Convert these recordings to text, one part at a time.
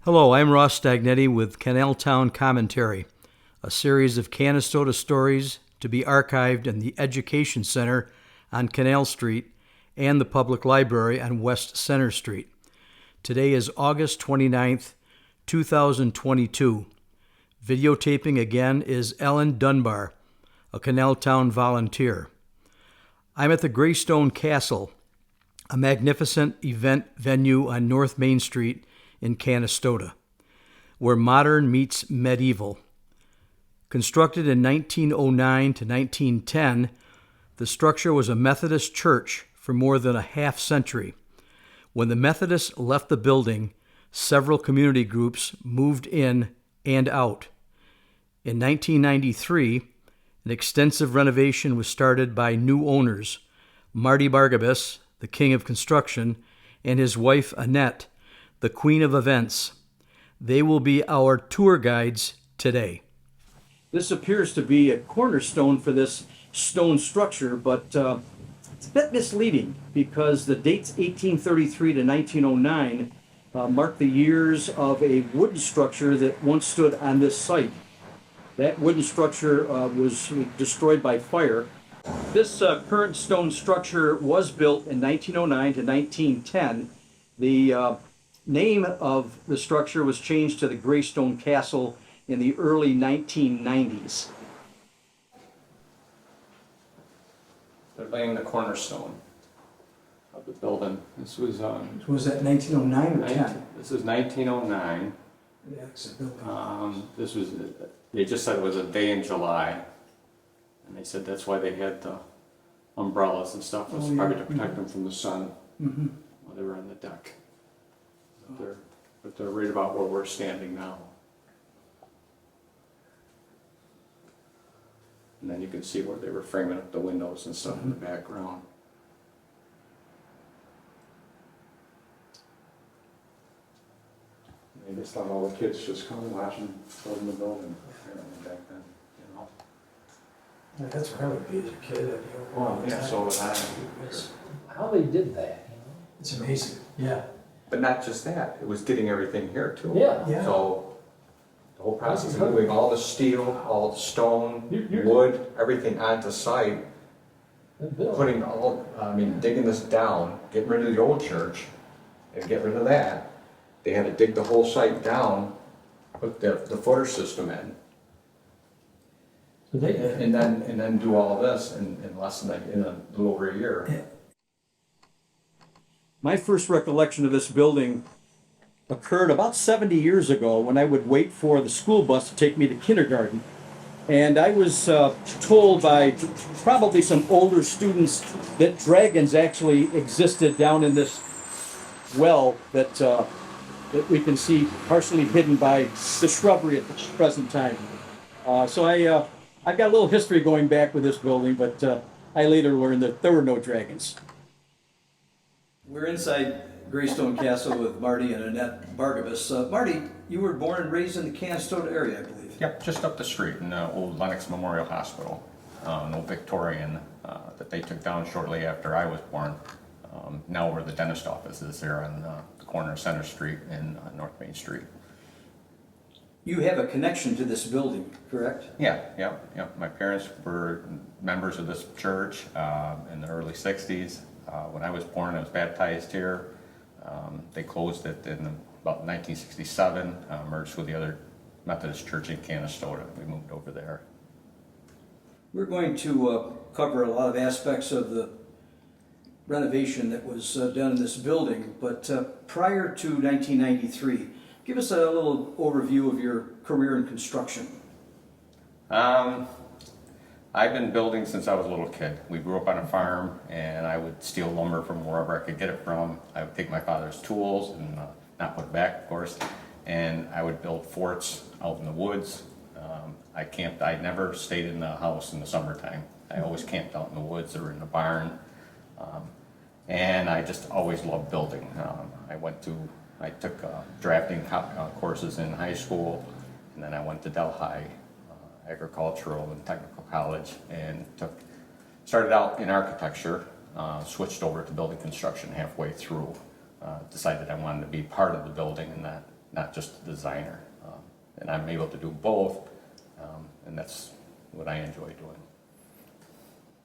Hello, I'm Ross Stagnitti with Canal Town Commentary, a series of Canastota stories to be archived in the Education Center on Canal Street and the Public Library on West Center Street. Today is August 29th, 2022. Videotaping again is Ellen Dunbar, a Canal Town volunteer. I'm at the Greystone Castle, a magnificent event venue on North Main Street in Canastota, where modern meets medieval. Constructed in 1909 to 1910, the structure was a Methodist church for more than a half century. When the Methodists left the building, several community groups moved in and out. In 1993, an extensive renovation was started by new owners, Marty Bargabos, the king of construction, and his wife Annette, the queen of events. They will be our tour guides today. This appears to be a cornerstone for this stone structure, but it's a bit misleading because the dates 1833 to 1909 mark the years of a wooden structure that once stood on this site. That wooden structure was destroyed by fire. This current stone structure was built in 1909 to 1910. The name of the structure was changed to the Greystone Castle in the early 1990s. They're laying the cornerstone of the building. This was Was that 1909 or 10? This is 1909. Yeah, it's a building. This was. They just said it was a day in July, and they said that's why they had the umbrellas and stuff. It was probably to protect them from the sun while they were on the deck. But they're right about where we're standing now. And then you can see where they were framing up the windows and stuff in the background. They just thought all the kids just come and watch them building the building back then, you know. Yeah, that's where I would be as a kid. Well, yeah, so would I. How they did that, It's amazing. Yeah. But not just that, it was getting everything here too. Yeah. Yeah. So the whole process of moving all the steel, all the stone, wood, everything onto site, putting digging this down, getting rid of the old church, and get rid of that. They had to dig the whole site down, put the footer system in, and then do all this in less than in a little over a year. My first recollection of this building occurred about 70 years ago when I would wait for the school bus to take me to kindergarten. And I was told by probably some older students that dragons actually existed down in this well that we can see partially hidden by the shrubbery at the present time. So I've got a little history going back with this building, but I later learned that there were no dragons. We're inside Greystone Castle with Marty and Annette Bargabos. Marty, you were born and raised in the Canastota area, I believe. Yep, just up the street in the old Lenox Memorial Hospital, an old Victorian that they took down shortly after I was born. Now where the dentist office is there on the corner of Center Street and North Main Street. You have a connection to this building, correct? Yeah. My parents were members of this church in the early 60s. When I was born, I was baptized here. They closed it in about 1967, merged with the other Methodist church in Canastota. We moved over there. We're going to cover a lot of aspects of the renovation that was done in this building, but prior to 1993, give us a little overview of your career in construction. I've been building since I was a little kid. We grew up on a farm, and I would steal lumber from wherever I could get it from. I would take my father's tools and not put it back, of course, and I would build forts out in the woods. I camped. I never stayed in the house in the summertime. I always camped out in the woods or in the barn, and I just always loved building. I took drafting courses in high school, and then I went to Delhi Agricultural and Technical College and started out in architecture, switched over to building construction halfway through, decided I wanted to be part of the building and not not just a designer. And I'm able to do both, and that's what I enjoy doing.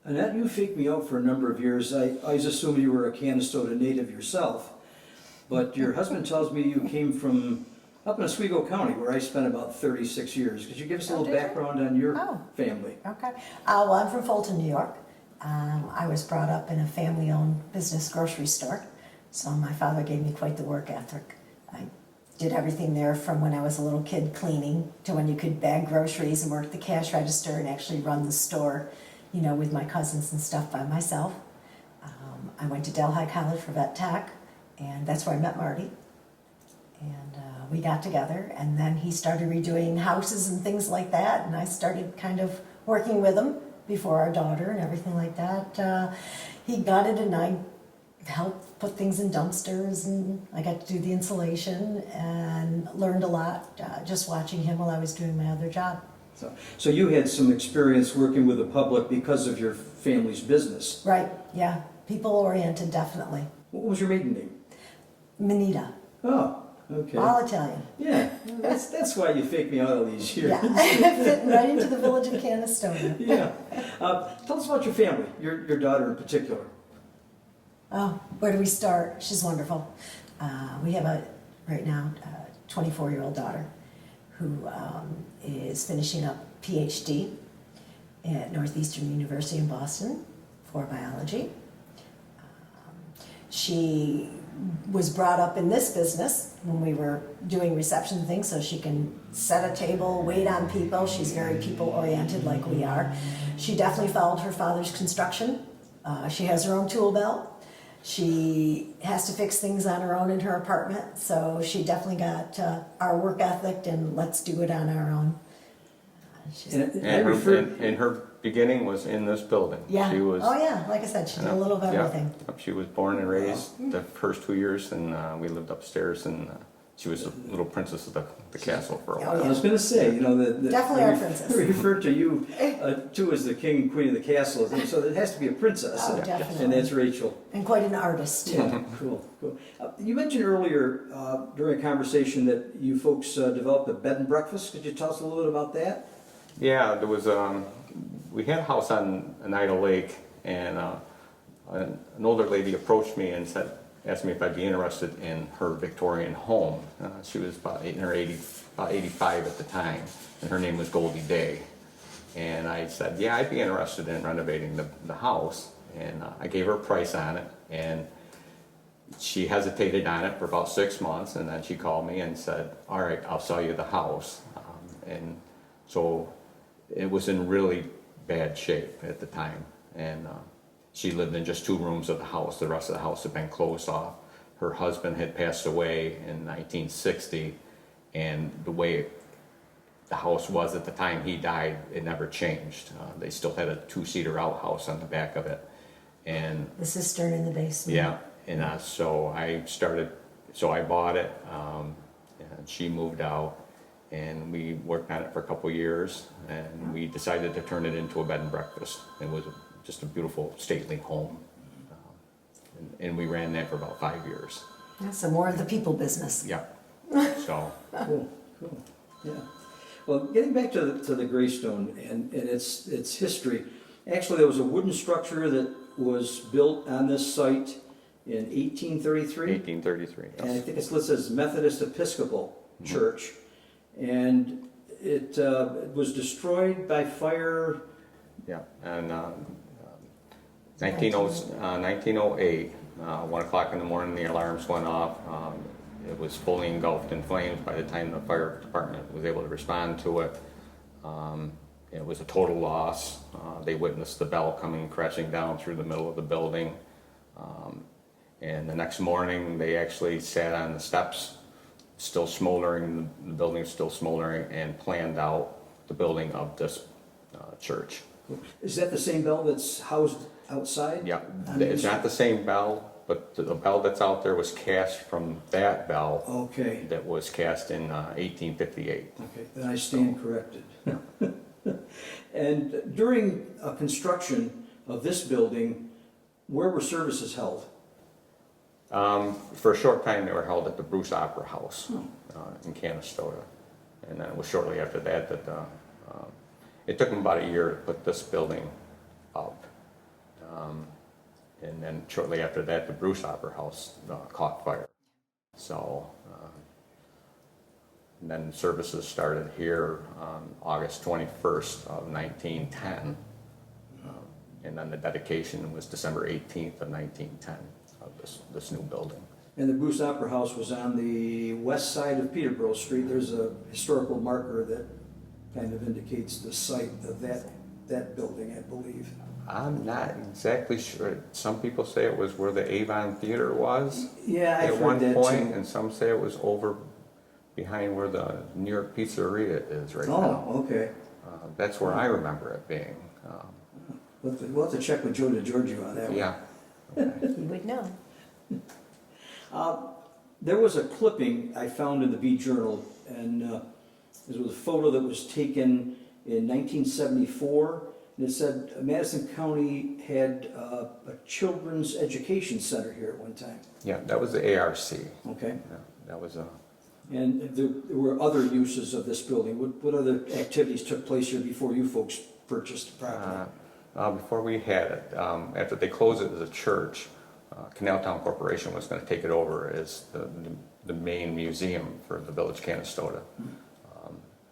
Annette, you faked me out for a number of years. I always assumed you were a Canastota native yourself, but your husband tells me you came from up in Oswego County, where I spent about 36 years. Could you give us a little background on your family? Okay. Well, I'm from Fulton, New York. I was brought up in a family-owned business grocery store, so my father gave me quite the work ethic. I did everything there from when I was a little kid cleaning to when you could bag groceries and work the cash register and actually run the store, you know, with my cousins and stuff by myself. I went to Delhi College for vet tech, and that's where I met Marty. And we got together, and then he started redoing houses and things like that, and I started kind of working with him before our daughter and everything like that. He got it, and I helped put things in dumpsters, and I got to do the insulation and learned a lot just watching him while I was doing my other job. So you had some experience working with the public because of your family's business. Right, yeah. People-oriented, definitely. What was your maiden name? Manita. Oh, okay. All Italian. Yeah, that's why you faked me out all these years. Yeah, fitting right into the village of Canastota. Yeah. Tell us about your family, your daughter in particular. Oh, where do we start? She's wonderful. We have right now, 24-year-old daughter who is finishing up PhD at Northeastern University in Boston for biology. She was brought up in this business when we were doing reception things, so she can set a table, wait on people. She's very people-oriented like we are. She definitely followed her father's construction. She has her own tool belt. She has to fix things on her own in her apartment, so she definitely got our work ethic and let's do it on our own. And her beginning was in this building. Yeah. She was, oh yeah, like I said, she did a little of everything. Yeah. She was born and raised the first 2 years, and we lived upstairs, and she was a little princess of the castle for a while. I was going to say, you know, Definitely our princess. referred to you too as the king and queen of the castle, so it has to be a princess. Oh, definitely. And that's Rachel. And quite an artist. Yeah, cool. You mentioned earlier during a conversation that you folks developed a bed and breakfast. Could you tell us a little bit about that? Yeah, there was we had a house on Oneida Lake, and an older lady approached me and asked me if I'd be interested in her Victorian home. She was about 85 at the time, and her name was Goldie Day. And I said, yeah, I'd be interested in renovating the house. And I gave her a price on it, and she hesitated on it for about 6 months, and then she called me and said, all right, I'll sell you the house. And so it was in really bad shape at the time, and she lived in just 2 rooms of the house. The rest of the house had been closed off. Her husband had passed away in 1960, and the way the house was at the time he died, it never changed. They still had a 2-seater outhouse on the back of it, and The cistern in the basement. yeah, and so I bought it, and she moved out, and we worked on it for a couple years, and we decided to turn it into a bed and breakfast. It was just a beautiful, stately home, and we ran that for about 5 years. Yeah, so more of the people business. Yeah, so. Cool. Yeah. Well, getting back to the Greystone and its history, actually there was a wooden structure that was built on this site in 1833. 1833, yes. And I think it's listed as Methodist Episcopal Church. And it was destroyed by fire. Yeah, and 1908, 1 o'clock in the morning, the alarms went off. It was fully engulfed in flames by the time the fire department was able to respond to it. It was a total loss. They witnessed the bell coming crashing down through the middle of the building. And the next morning, they actually sat on the steps, still smoldering, the building is still smoldering, and planned out the building of this church. Is that the same bell that's housed outside? Yeah, it's not the same bell, but the bell that's out there was cast from that bell. Okay. That was cast in 1858. Okay, then I stand corrected. And during construction of this building, where were services held? For a short time, they were held at the Bruce Opera House in Canastota. And then it was shortly after that that it took them about a year to put this building up. And then shortly after that, the Bruce Opera House caught fire. So, and then services started here on August 21st of 1910. And then the dedication was December 18th of 1910 of this new building. And the Bruce Opera House was on the west side of Peterborough Street. There's a historical marker that kind of indicates the site of that building, I believe. I'm not exactly sure. Some people say it was where the Avon Theater was Yeah, I've at heard one that point, too. and some say it was over behind where the New York Pizzeria is right now. Oh, okay. That's where I remember it being. We'll have to check with Joe DiGiorgio on that one. Yeah. You would know. There was a clipping I found in the Bee Journal, and it was a photo that was taken in 1974, and it said Madison County had a children's education center here at one time. Yeah, that was the ARC. Okay. Yeah, that was a. And there were other uses of this building. What other activities took place here before you folks purchased the property? Before we had it, after they closed it as a church, Canal Town Corporation was going to take it over as the main museum for the village Canastota.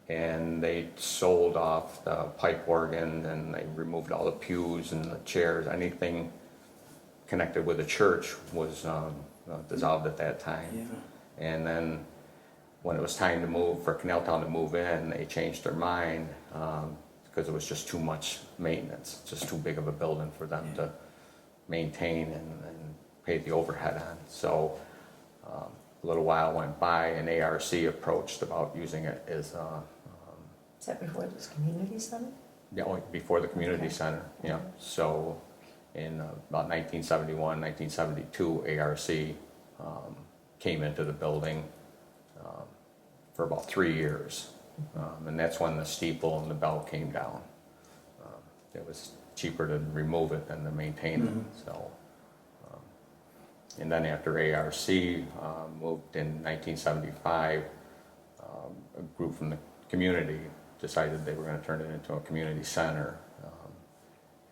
And they sold off the pipe organ, and they removed all the pews and the chairs. Anything connected with the church was dissolved at that time. Yeah. And then when it was time to move, for Canal Town to move in, they changed their mind because it was just too much maintenance, just too big of a building for them to maintain and pay the overhead on. So a little while went by, and ARC approached about using it as Is that before this community center? before the community center. Yeah. So in about 1971, 1972, ARC came into the building for about 3 years. And that's when the steeple and the bell came down. It was cheaper to remove it than to maintain it. So, and then after ARC moved in 1975, a group from the community decided they were going to turn it into a community center,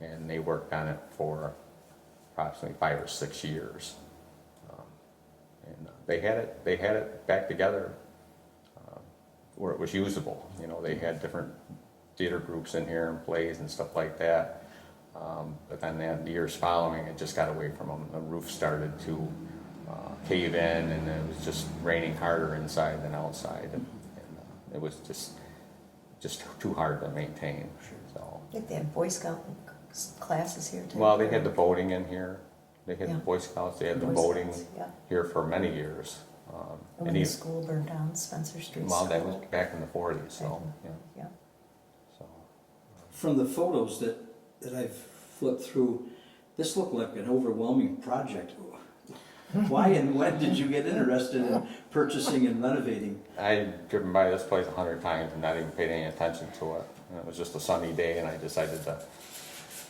and they worked on it for approximately 5 or 6 years. And they had it back together where it was usable. You know, they had different theater groups in here and plays and stuff like that. But then the years following, it just got away from them. The roof started to cave in, and it was just raining harder inside than outside, and it was just too hard to maintain. So, I think they had Boy Scout classes here too. well, they had the boating in here. They had Yeah. the Boy Scouts. They had the Boy boating Scouts, yeah. here for many years. And when the school burned down, Spencer Street Well, that School. was back in the 40s. So, yeah. Yeah. So. From the photos that I've flipped through, this looked like an overwhelming project. Why and when did you get interested in purchasing and renovating? I'd driven by this place 100 times and not even paid any attention to it. And it was just a sunny day, and I decided to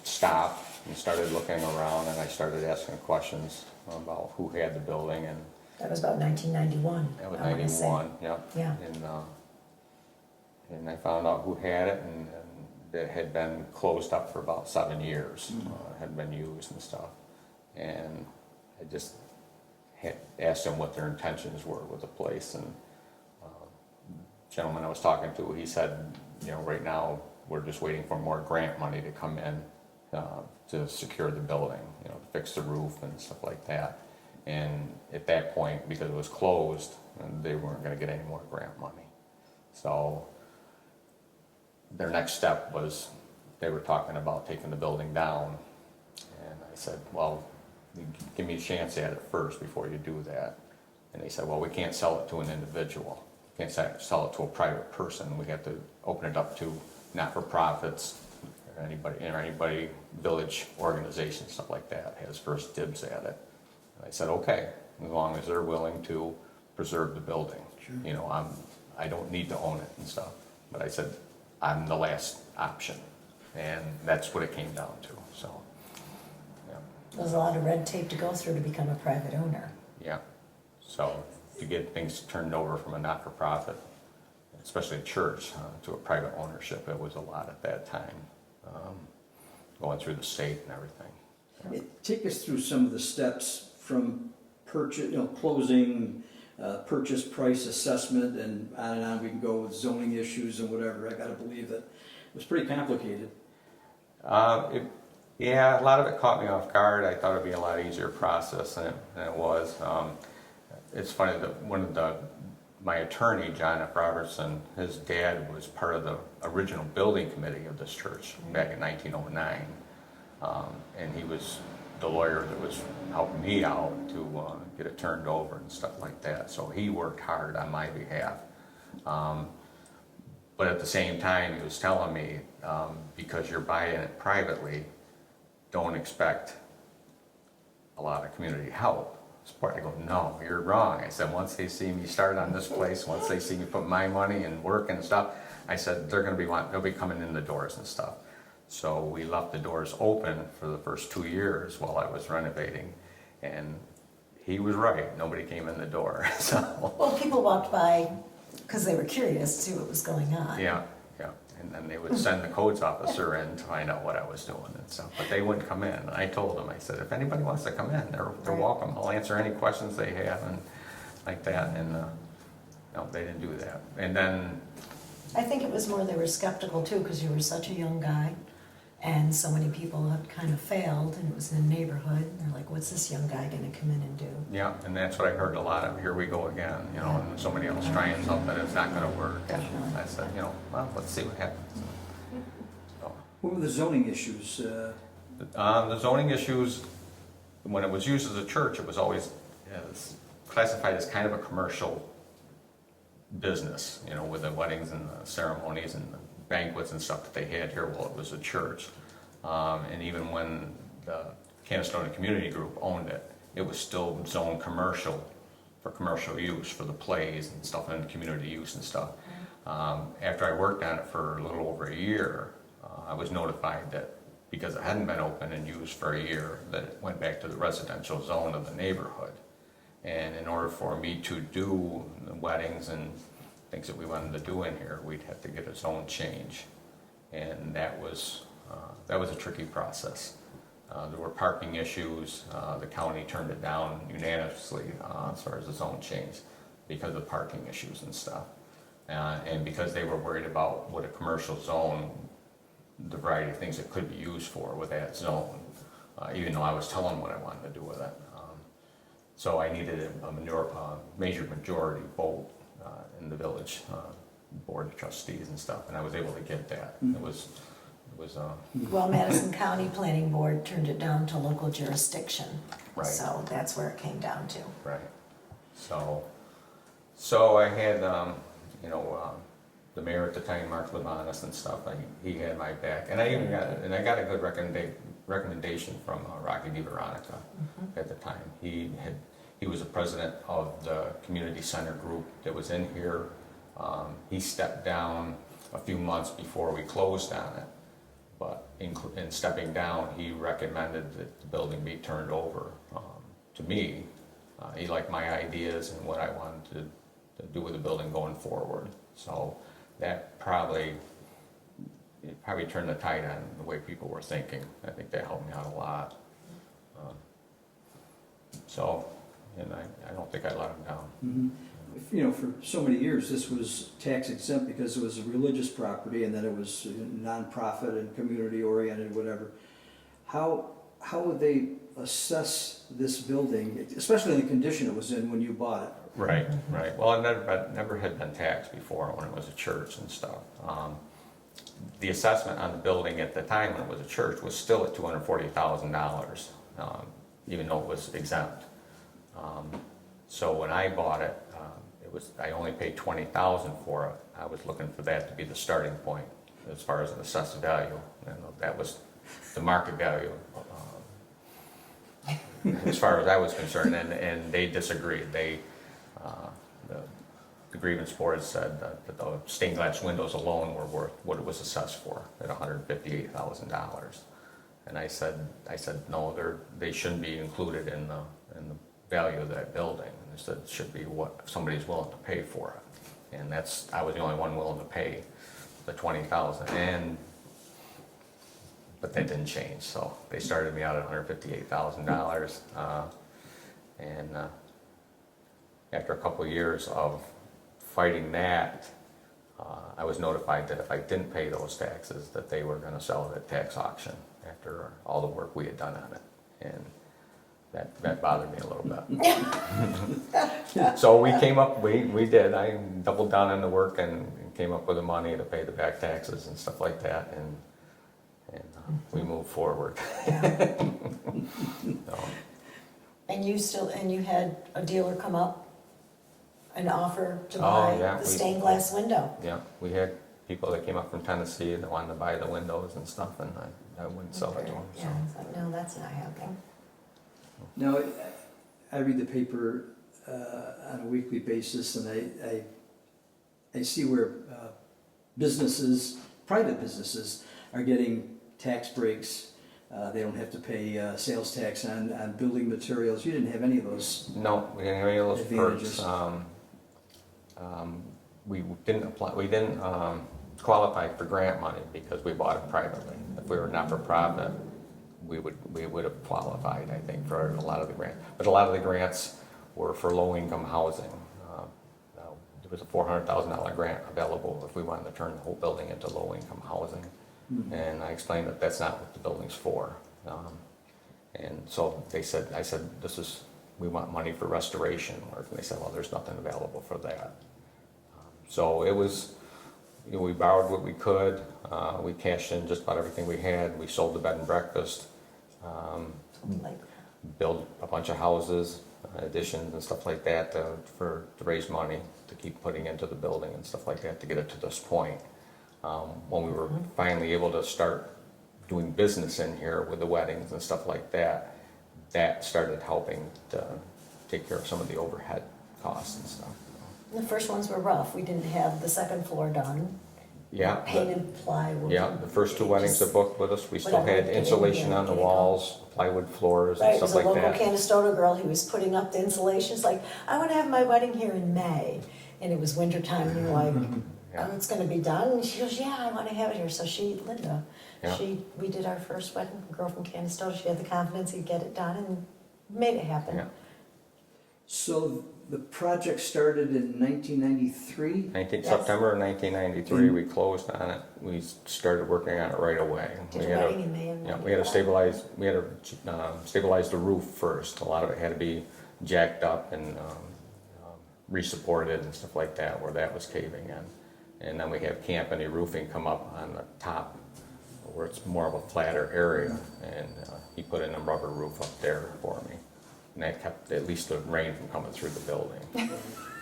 stop and started looking around, and I started asking questions about who had the building, and That was about 1991. that was I wanna say. 91, yeah. Yeah. And I found out who had it, and it had been closed up for about 7 years, had been used and stuff. And I just had asked them what their intentions were with the place, and gentleman I was talking to, he said, you know, right now we're just waiting for more grant money to come in to secure the building, you know, to fix the roof and stuff like that. And at that point, because it was closed, they weren't going to get any more grant money. So their next step was they were talking about taking the building down. And I said, well, give me a chance at it first before you do that. And they said, well, we can't sell it to an individual. We can't sell it to a private person. We have to open it up to not-for-profits, or anybody, village organization, stuff like that, has first dibs at it. And I said, okay, as long as they're willing to preserve the building. Sure. You know, I don't need to own it and stuff. But I said, I'm the last option. And that's what it came down to, so, yeah. There's a lot of red tape to go through to become a private owner. Yeah. So to get things turned over from a not-for-profit, especially a church, to a private ownership, it was a lot at that time, going through the state and everything. Take us through some of the steps from purchase, closing, purchase price assessment, and on we can go with zoning issues and whatever. I gotta believe that it was pretty complicated. Yeah, a lot of it caught me off guard. I thought it'd be a lot easier process than it was. It's funny that my attorney, John F. Robertson, his dad was part of the original building committee of this church back in 1909. And he was the lawyer that was helping me out to get it turned over and stuff like that. So he worked hard on my behalf. But at the same time, he was telling me, because you're buying it privately, don't expect a lot of community help. I go, no, you're wrong. I said, once they see me start on this place, once they see me put my money and work and stuff, I said, they'll be coming in the doors and stuff. So we left the doors open for the first 2 years while I was renovating, and he was right. Nobody came in the door. So Well, people walked by because they were curious to see what was going on. yeah. And then they would send the codes officer in to find out what I was doing and stuff. But they wouldn't come in. And I told them, I said, if anybody wants to come in, they're welcome. I'll answer any questions they have and like that. And no, they didn't do that. And then I think it was more they were skeptical too, because you were such a young guy, and so many people had kind of failed, and it was in a neighborhood. And they're like, what's this young guy going to come in and do? yeah, and that's what I heard a lot of. Here we go again, and somebody else trying something, it's not going to work. Definitely. And I said, well, let's see what happens. So, What were the zoning issues? the zoning issues, when it was used as a church, it was always classified as kind of a commercial business, with the weddings and the ceremonies and the banquets and stuff that they had here while it was a church. And even when the Canastota Community Group owned it, it was still zoned commercial for commercial use, for the plays and stuff and community use and stuff. After I worked on it for a little over a year, I was notified that because it hadn't been open and used for a year, that it went back to the residential zone of the neighborhood. And in order for me to do the weddings and things that we wanted to do in here, we'd have to get a zone change. And that was a tricky process. There were parking issues. The county turned it down unanimously as far as the zone change because of parking issues and stuff. And because they were worried about what a commercial zone, the variety of things it could be used for with that zone, even though I was telling them what I wanted to do with it. So I needed a major majority vote in the village board of trustees and stuff, and I was able to get that. It was Well, Madison County Planning Board turned it down to local jurisdiction. Right. So that's where it came down to. right. So I had the mayor at the time, Mark Libanis and stuff. He had my back, and I got a good recommendation from Rocky DeVeronica at the time. He was the president of the community center group that was in here. He stepped down a few months before we closed on it, but in stepping down, he recommended that the building be turned over to me. He liked my ideas and what I wanted to do with the building going forward. So that probably turned the tide on the way people were thinking. I think that helped me out a lot. And I don't think I let him down. Mm-hmm. For so many years, this was tax exempt because it was a religious property, and then it was nonprofit and community oriented, whatever. How would they assess this building, especially in the condition it was in when you bought it? Right. Well, it never had been taxed before when it was a church and stuff. The assessment on the building at the time when it was a church was still at $240,000, even though it was exempt. So when I bought it, I only paid $20,000 for it. I was looking for that to be the starting point as far as an assessed value, and that was the market value as far as I was concerned. And they disagreed. The grievance board said that the stained glass windows alone were worth what it was assessed for at $158,000. And I said no, they shouldn't be included in the value of that building. And they said it should be what somebody's willing to pay for it. And I was the only one willing to pay the $20,000. But that didn't change, so they started me out at $158,000. After a couple of years of fighting that, I was notified that if I didn't pay those taxes, that they were going to sell it at tax auction after all the work we had done on it. And that bothered me a little bit. So we came up, we did, I doubled down on the work and came up with the money to pay the back taxes and stuff like that, and we moved forward. Yeah. So, And you had a dealer come up and offer to buy the stained glass window. yeah, we had people that came up from Tennessee that wanted to buy the windows and stuff, and I wouldn't sell it to them. So. Yeah, it's like, no, that's not happening. Now, I read the paper on a weekly basis, and I see where businesses, private businesses, are getting tax breaks. They don't have to pay sales tax on building materials. You didn't have any of those. No, we didn't have any of those advantages. perks. We didn't apply. We didn't qualify for grant money because we bought it privately. If we were not for profit, we would have qualified, I think, for a lot of the grants. But a lot of the grants were for low income housing. There was a $400,000 grant available if we wanted to turn the whole building into low income housing. And I explained that that's not what the building's for. And so I said, we want money for restoration work. And they said, well, there's nothing available for that. So it was, we borrowed what we could. We cashed in just about everything we had. We sold the bed and breakfast, built a bunch of houses, additions and stuff like that to raise money to keep putting into the building and stuff like that to get it to this point. When we were finally able to start doing business in here with the weddings and stuff like that, that started helping to take care of some of the overhead costs and stuff. The first ones were rough. We didn't have the second floor done. Yeah. Painted plywood. Yeah, the first two weddings that booked with us, we still whatever, had insulation on the walls, plywood floors and Right, it stuff was a like local that. Canastota girl who was putting up the insulation. It's like, I want to have my wedding here in May. And it was winter time, and you're like, Yeah. oh, it's going to be done. And she goes, yeah, I want to have it here. So Linda, Yeah. we did our first wedding, a girl from Canastota. She had the confidence to get it done and made it happen. Yeah. So the project started in 1993. Yes. September of 1993, we closed on it. We started working on it right away. Did We a had wedding in May of yeah, we had to stabilize the roof first. A lot of it had to be jacked up and re-supported and stuff like that, where that was caving in. And then we have Campany Roofing come up on the top, where it's more of a flatter area, and he put in a rubber roof up there for me. And that kept at least the rain from coming through the building.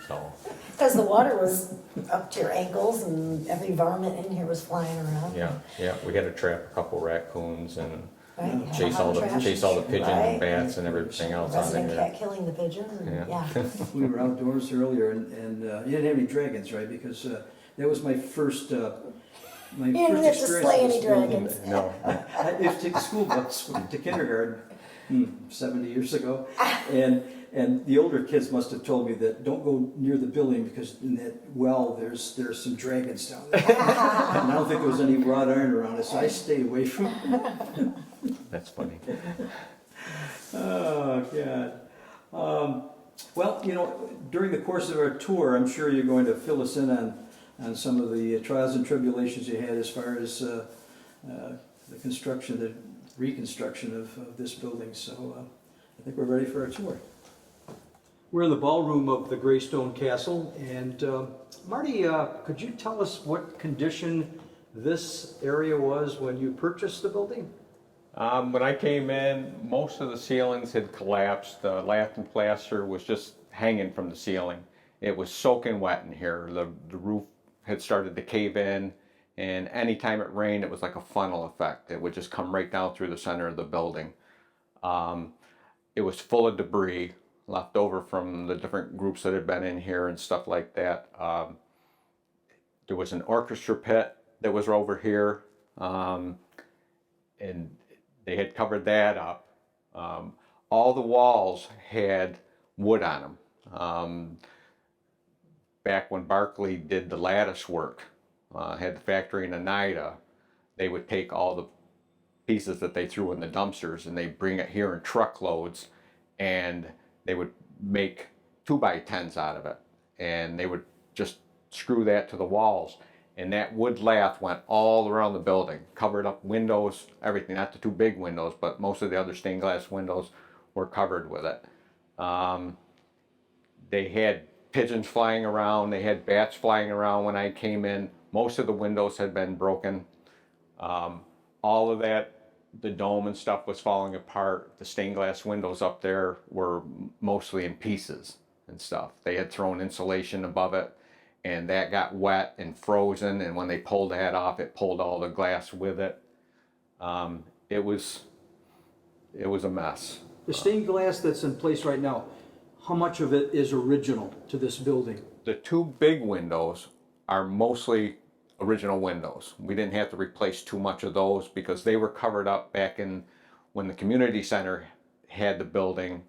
So, Because the water was up to your ankles and every varmint in here was flying around. yeah, we had to trap a couple raccoons and Right? You had chase a all the trap. pigeons Right. and bats and everything else on Resident there. cat killing the pigeons, and Yeah. yeah. We were outdoors earlier, and you didn't have any dragons, right? Because that was my first. My You didn't have to slay any dragons. No, I used to take the school bus to kindergarten 70 years ago, and the older kids must have told me that don't go near the building because in that well there's some dragons down there. And I don't think there was any wrought iron around it, so I stayed away from it. that's funny. Oh God. Well, during the course of our tour, I'm sure you're going to fill us in on some of the trials and tribulations you had as far as the construction, the reconstruction of this building. So I think we're ready for our tour. We're in the ballroom of the Greystone Castle, and Marty, could you tell us what condition this area was when you purchased the building? When I came in, most of the ceilings had collapsed. The lath and plaster was just hanging from the ceiling. It was soaking wet in here. The roof had started to cave in, and anytime it rained, it was like a funnel effect. It would just come right down through the center of the building. It was full of debris left over from the different groups that had been in here and stuff like that. There was an orchestra pit that was over here, and they had covered that up. All the walls had wood on them. Back when Barkley did the lattice work, had the factory in Oneida, they would take all the pieces that they threw in the dumpsters and they bring it here in truckloads, and they would make 2x10s out of it, and they would just screw that to the walls, and that wood lath went all around the building, covered up windows, everything, not the two big windows, but most of the other stained glass windows were covered with it. They had pigeons flying around, they had bats flying around when I came in. Most of the windows had been broken. All of that, the dome and stuff was falling apart. The stained glass windows up there were mostly in pieces and stuff. They had thrown insulation above it, and that got wet and frozen, and when they pulled that off, it pulled all the glass with it. It was a mess. The stained glass that's in place right now, how much of it is original to this building? The two big windows are mostly original windows. We didn't have to replace too much of those because they were covered up back in when the community center had the building.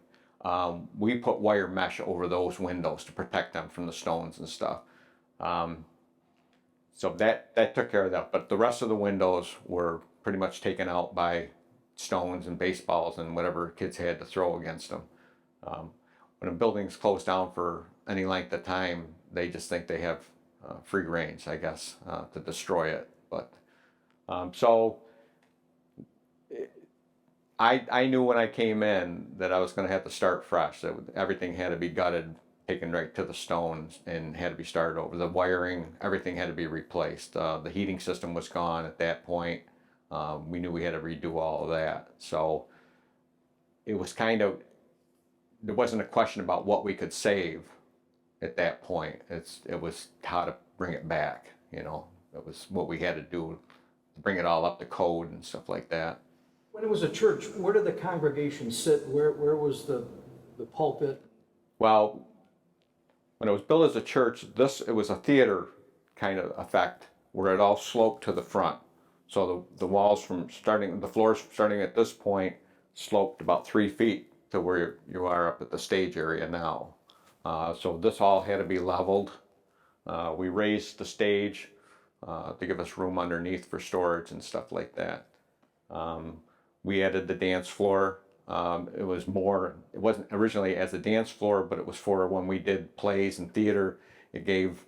We put wire mesh over those windows to protect them from the stones and stuff. So that took care of that. But the rest of the windows were pretty much taken out by stones and baseballs and whatever kids had to throw against them. When a building's closed down for any length of time, they just think they have free range, I guess, to destroy it. But I knew when I came in that I was going to have to start fresh. That everything had to be gutted, taken right to the stones, and had to be started over. The wiring, everything had to be replaced. The heating system was gone at that point. We knew we had to redo all of that. So it was there wasn't a question about what we could save at that point. It was how to bring it back, It was what we had to do to bring it all up to code and stuff like that. When it was a church, where did the congregation sit? Where was the pulpit? Well, when it was built as a church, it was a theater kind of effect where it all sloped to the front. So the walls the floors starting at this point sloped about 3 feet to where you are up at the stage area now. So this all had to be leveled. We raised the stage to give us room underneath for storage and stuff like that. We added the dance floor. It wasn't originally as a dance floor, but it was for when we did plays and theater. It gave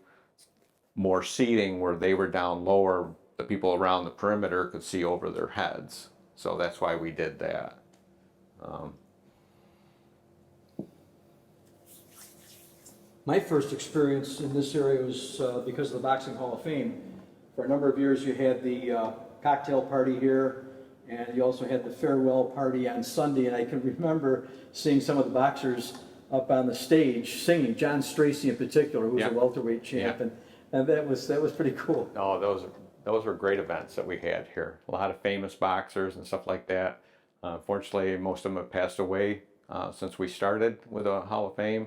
more seating where they were down lower. The people around the perimeter could see over their heads. So that's why we did that. My first experience in this area was because of the Boxing Hall of Fame. For a number of years you had the cocktail party here, and you also had the farewell party on Sunday, and I can remember seeing some of the boxers up on the stage singing, John Stracey in particular, who was a welterweight champion, and that was pretty cool. No, those were great events that we had here. A lot of famous boxers and stuff like that. Fortunately, most of them have passed away since we started with a Hall of Fame.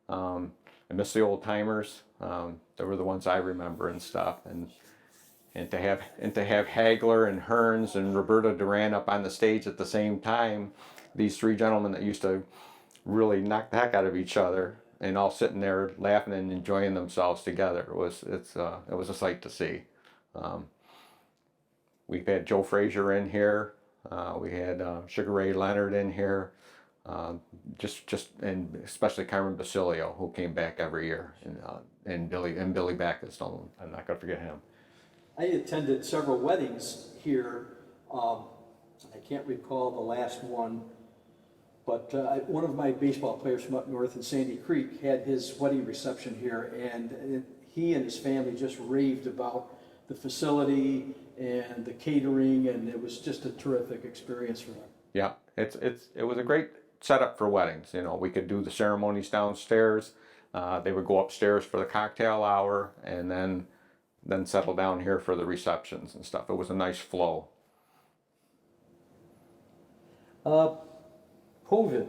I miss the old timers. They were the ones I remember and stuff. And to have Hagler and Hearns and Roberto Duran up on the stage at the same time, these three gentlemen that used to really knock the heck out of each other, and all sitting there laughing and enjoying themselves together. It was a sight to see. We've had Joe Frazier in here. We had Sugar Ray Leonard in here. And especially Carmen Basilio, who came back every year, and Billy Backus. I'm not gonna forget him. I attended several weddings here. I can't recall the last one, but one of my baseball players from up north in Sandy Creek had his wedding reception here, and he and his family just raved about the facility and the catering, and it was just a terrific experience for them. Yeah, it was a great setup for weddings. We could do the ceremonies downstairs. They would go upstairs for the cocktail hour, and then settle down here for the receptions and stuff. It was a nice flow. COVID.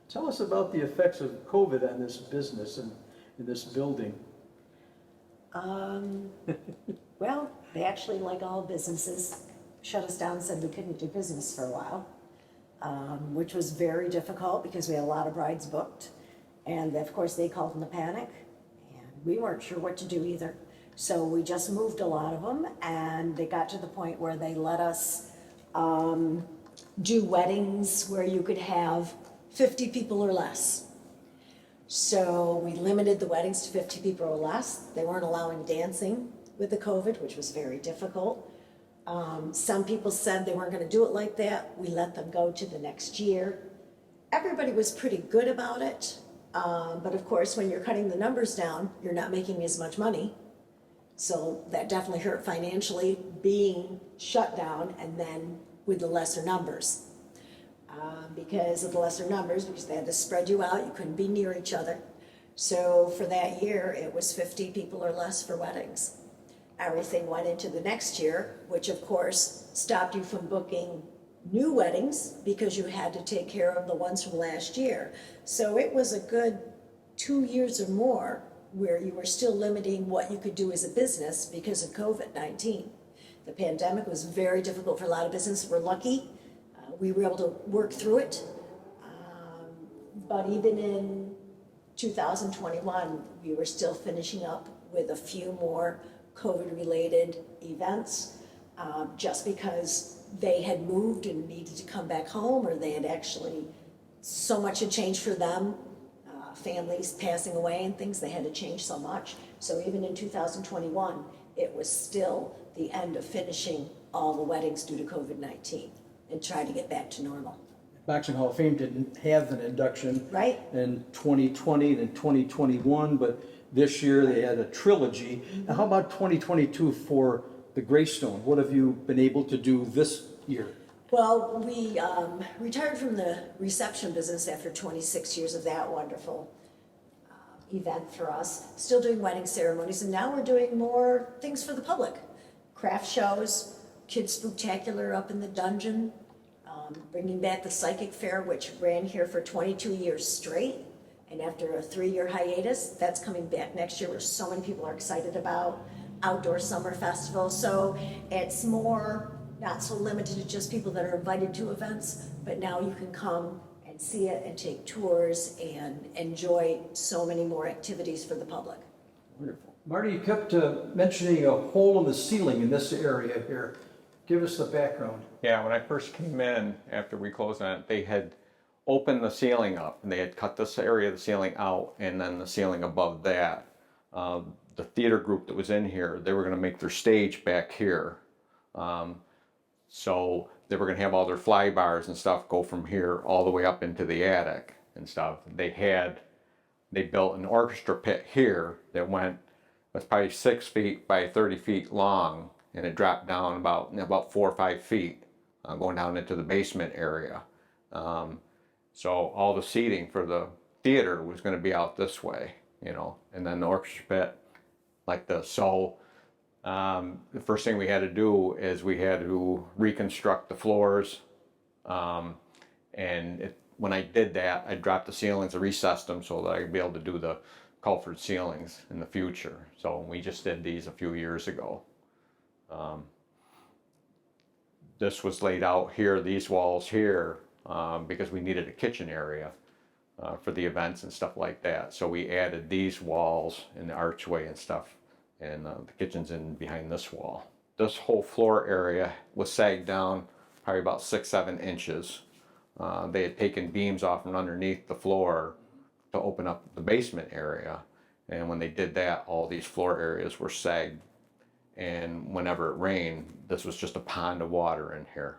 Tell us about the effects of COVID on this business and in this building. Well, they actually, like all businesses, shut us down and said we couldn't do business for a while. which was very difficult because we had a lot of brides booked. And of course, they called in a panic, and we weren't sure what to do either. So we just moved a lot of them, and they got to the point where they let us do weddings where you could have 50 people or less. So we limited the weddings to 50 people or less. They weren't allowing dancing with the COVID, which was very difficult. Some people said they weren't going to do it like that. We let them go to the next year. Everybody was pretty good about it. But of course, when you're cutting the numbers down, you're not making as much money. So that definitely hurt financially, being shut down and then with the lesser numbers. Because of the lesser numbers, because they had to spread you out, you couldn't be near each other. So for that year, it was 50 people or less for weddings. Everything went into the next year, which of course stopped you from booking new weddings because you had to take care of the ones from last year. So it was a good 2 years or more where you were still limiting what you could do as a business because of COVID-19. The pandemic was very difficult for a lot of businesses. We're lucky. We were able to work through it. But even in 2021, we were still finishing up with a few more COVID-related events, just because they had moved and needed to come back home, or they had actually, so much had changed for them, families passing away and things, they had to change so much. So even in 2021, it was still the end of finishing all the weddings due to COVID-19 and try to get back to normal. Boxing Hall of Fame didn't have an induction Right. in 2020 and in 2021, but this year they had a trilogy. Now, how about 2022 for the Greystone? What have you been able to do this year? Well, we retired from the reception business after 26 years of that wonderful event for us. Still doing wedding ceremonies, and now we're doing more things for the public. Craft shows, kids spooktacular up in the dungeon, bringing back the psychic fair, which ran here for 22 years straight. And after a 3-year hiatus, that's coming back next year, which so many people are excited about. Outdoor summer festival. So it's more, not so limited to just people that are invited to events, but now you can come and see it and take tours and enjoy so many more activities for the public. Wonderful. Marty, you kept mentioning a hole in the ceiling in this area here. Give us the background. Yeah, when I first came in, after we closed on it, they had opened the ceiling up, and they had cut this area of the ceiling out, and then the ceiling above that. The theater group that was in here, they were going to make their stage back here. So they were going to have all their fly bars and stuff go from here all the way up into the attic and stuff. They built an orchestra pit here that was probably 6 feet by 30 feet long, and it dropped down about 4 or 5 feet, going down into the basement area. So all the seating for the theater was going to be out this way, and then the orchestra pit like this. So the first thing we had to do is we had to reconstruct the floors, when I did that, I dropped the ceilings, I recessed them so that I'd be able to do the culvert ceilings in the future. So we just did these a few years ago. This was laid out here, these walls here, because we needed a kitchen area for the events and stuff like that. So we added these walls and the archway and stuff, and the kitchen's in behind this wall. This whole floor area was sagged down probably about 6-7 inches. They had taken beams off from underneath the floor to open up the basement area, and when they did that, all these floor areas were sagged, and whenever it rained, this was just a pond of water in here.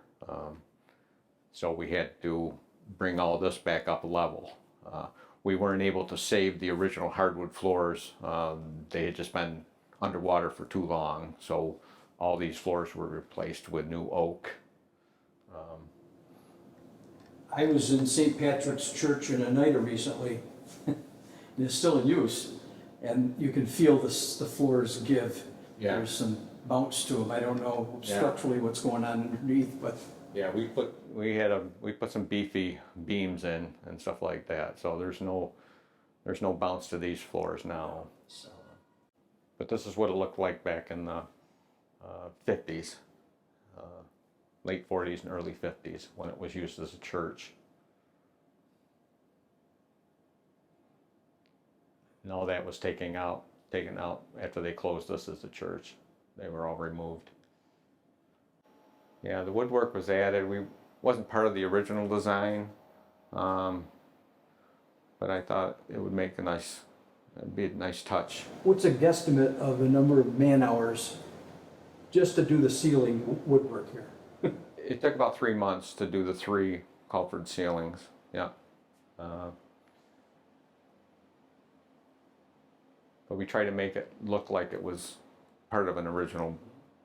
So we had to bring all this back up level. We weren't able to save the original hardwood floors. They had just been underwater for too long, so all these floors were replaced with new oak. I was in St. Patrick's Church in Oneida recently. It's still in use, and you can feel the floors give. Yeah. There's some bounce to them. I don't know structurally what's going on underneath, but Yeah, we put some beefy beams in and stuff like that. So there's no bounce to these floors now. But this is what it looked like back in the 50s. late 40s and early 50s when it was used as a church. And all that was taken out after they closed this as a church. They were all removed. Yeah, the woodwork was added. We wasn't part of the original design, but I thought it would make it'd be a nice touch. What's a guesstimate of the number of man hours just to do the ceiling woodwork here? It took about 3 months to do the 3 culvered ceilings. Yeah. But we tried to make it look like it was part of an original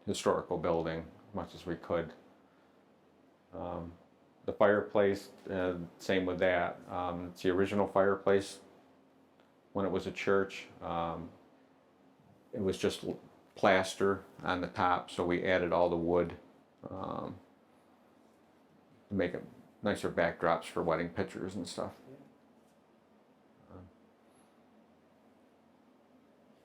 historical building as much as we could. The fireplace, same with that. It's the original fireplace when it was a church. It was just plaster on the top, so we added all the wood to make it nicer backdrops for wedding pictures and stuff.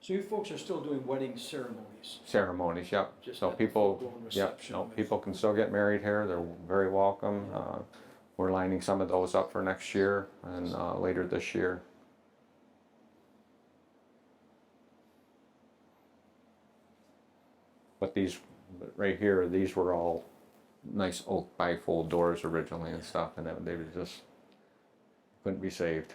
So you folks are still doing wedding ceremonies? Ceremonies, yep. Just So not people, full-blown yep, reception no, with- people can still get married here. They're very welcome. We're lining some of those up for next year and later this year. But these right here, these were all nice oak bifold doors originally and stuff, and they were just couldn't be saved.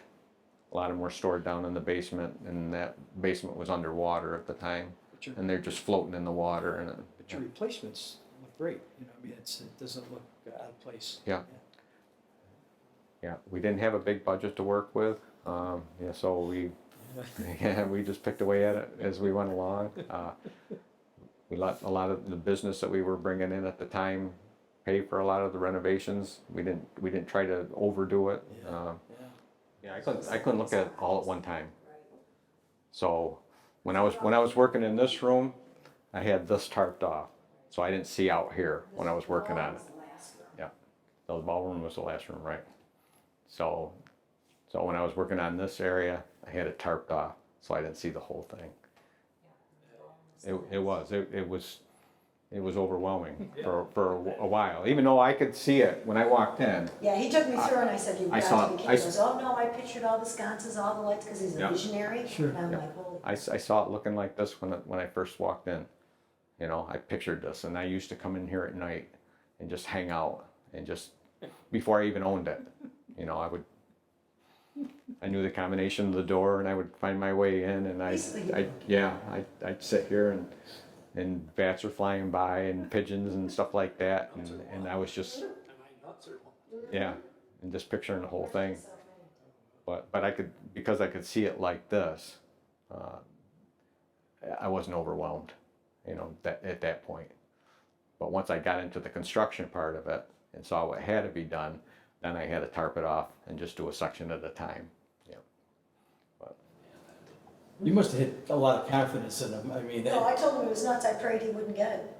A lot of them were stored down in the basement, and that basement was underwater at the time, and they're just floating in the water. And But your replacements look great, you know, I mean, it doesn't look out of place. Yeah. Yeah, we didn't have a big budget to work with, yeah, so we just picked away at it as we went along. We let a lot of the business that we were bringing in at the time pay for a lot of the renovations. We didn't try to overdo it. Yeah, I couldn't look at it all at one time. So when I was working in this room, I had this tarped off, so I didn't see out here when I was working on it. Yeah, so the ballroom was the last room, right? So when I was working on this area, I had it tarped off, so I didn't see the whole thing. It was overwhelming for a while, even though I could see it when I walked in. Yeah, he took me through and I said, you I got saw- to be I kidding. He goes, oh no, I pictured all the sconces, all the lights, because he's a Yeah. visionary. Sure. And I'm Yeah. like, holy. I saw it looking like this when I first walked in. You know, I pictured this, and I used to come in here at night and just hang out, and just before I even owned it, you know, I knew the combination of the door, and I would find my way in, and I'd sit here and bats are flying by and pigeons and stuff like that, and I was just, yeah, and just picturing the whole thing. But because I could see it like this, I wasn't overwhelmed, you know, at that point. But once I got into the construction part of it and saw what had to be done, then I had to tarp it off and just do a section at a time. Yeah. But You must have had a lot of confidence in them, I mean. No, I told him it was nuts. I prayed he wouldn't get it.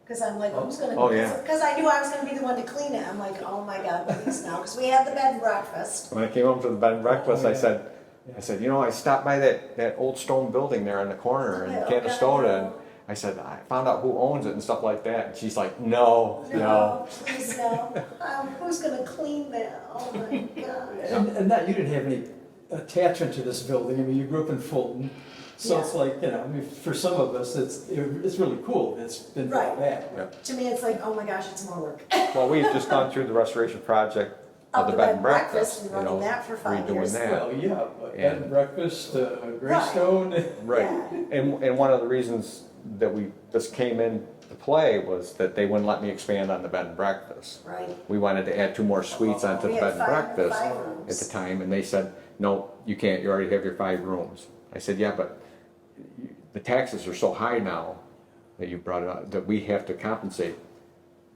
Because I'm like, who's going to, Oh, yeah. because I knew I was going to be the one to clean it. I'm like, oh my God, please now. Because we had the bed and breakfast. when I came home to the bed and breakfast, Oh, I yeah. said, you know, I stopped by that old stone building there in the corner in Okay, okay. Canastota, and I said, I found out who owns it and stuff like that. And she's like, no. Please no. Who's going to clean that? Oh my God. And that, you didn't have any attachment to this building, I mean, you grew up in Fulton, so Yeah. it's like, you know, I mean, for some of us, it's really cool, it's been Right. brought back. Yeah. To me, it's like, oh my gosh, it's more work. Well, we've just gone through the restoration project of the bed and breakfast. and running that for 5 redoing years. that. Well, yeah, but bed and breakfast, Greystone. Right, Yeah. and one of the reasons that this came into play was that they wouldn't let me expand on the bed and breakfast. Right. We wanted to add 2 more suites onto We the had bed and breakfast five at rooms. the time, and they said, no, you can't, you already have your 5 rooms. I said, yeah, but the taxes are so high now that you brought it up, that we have to compensate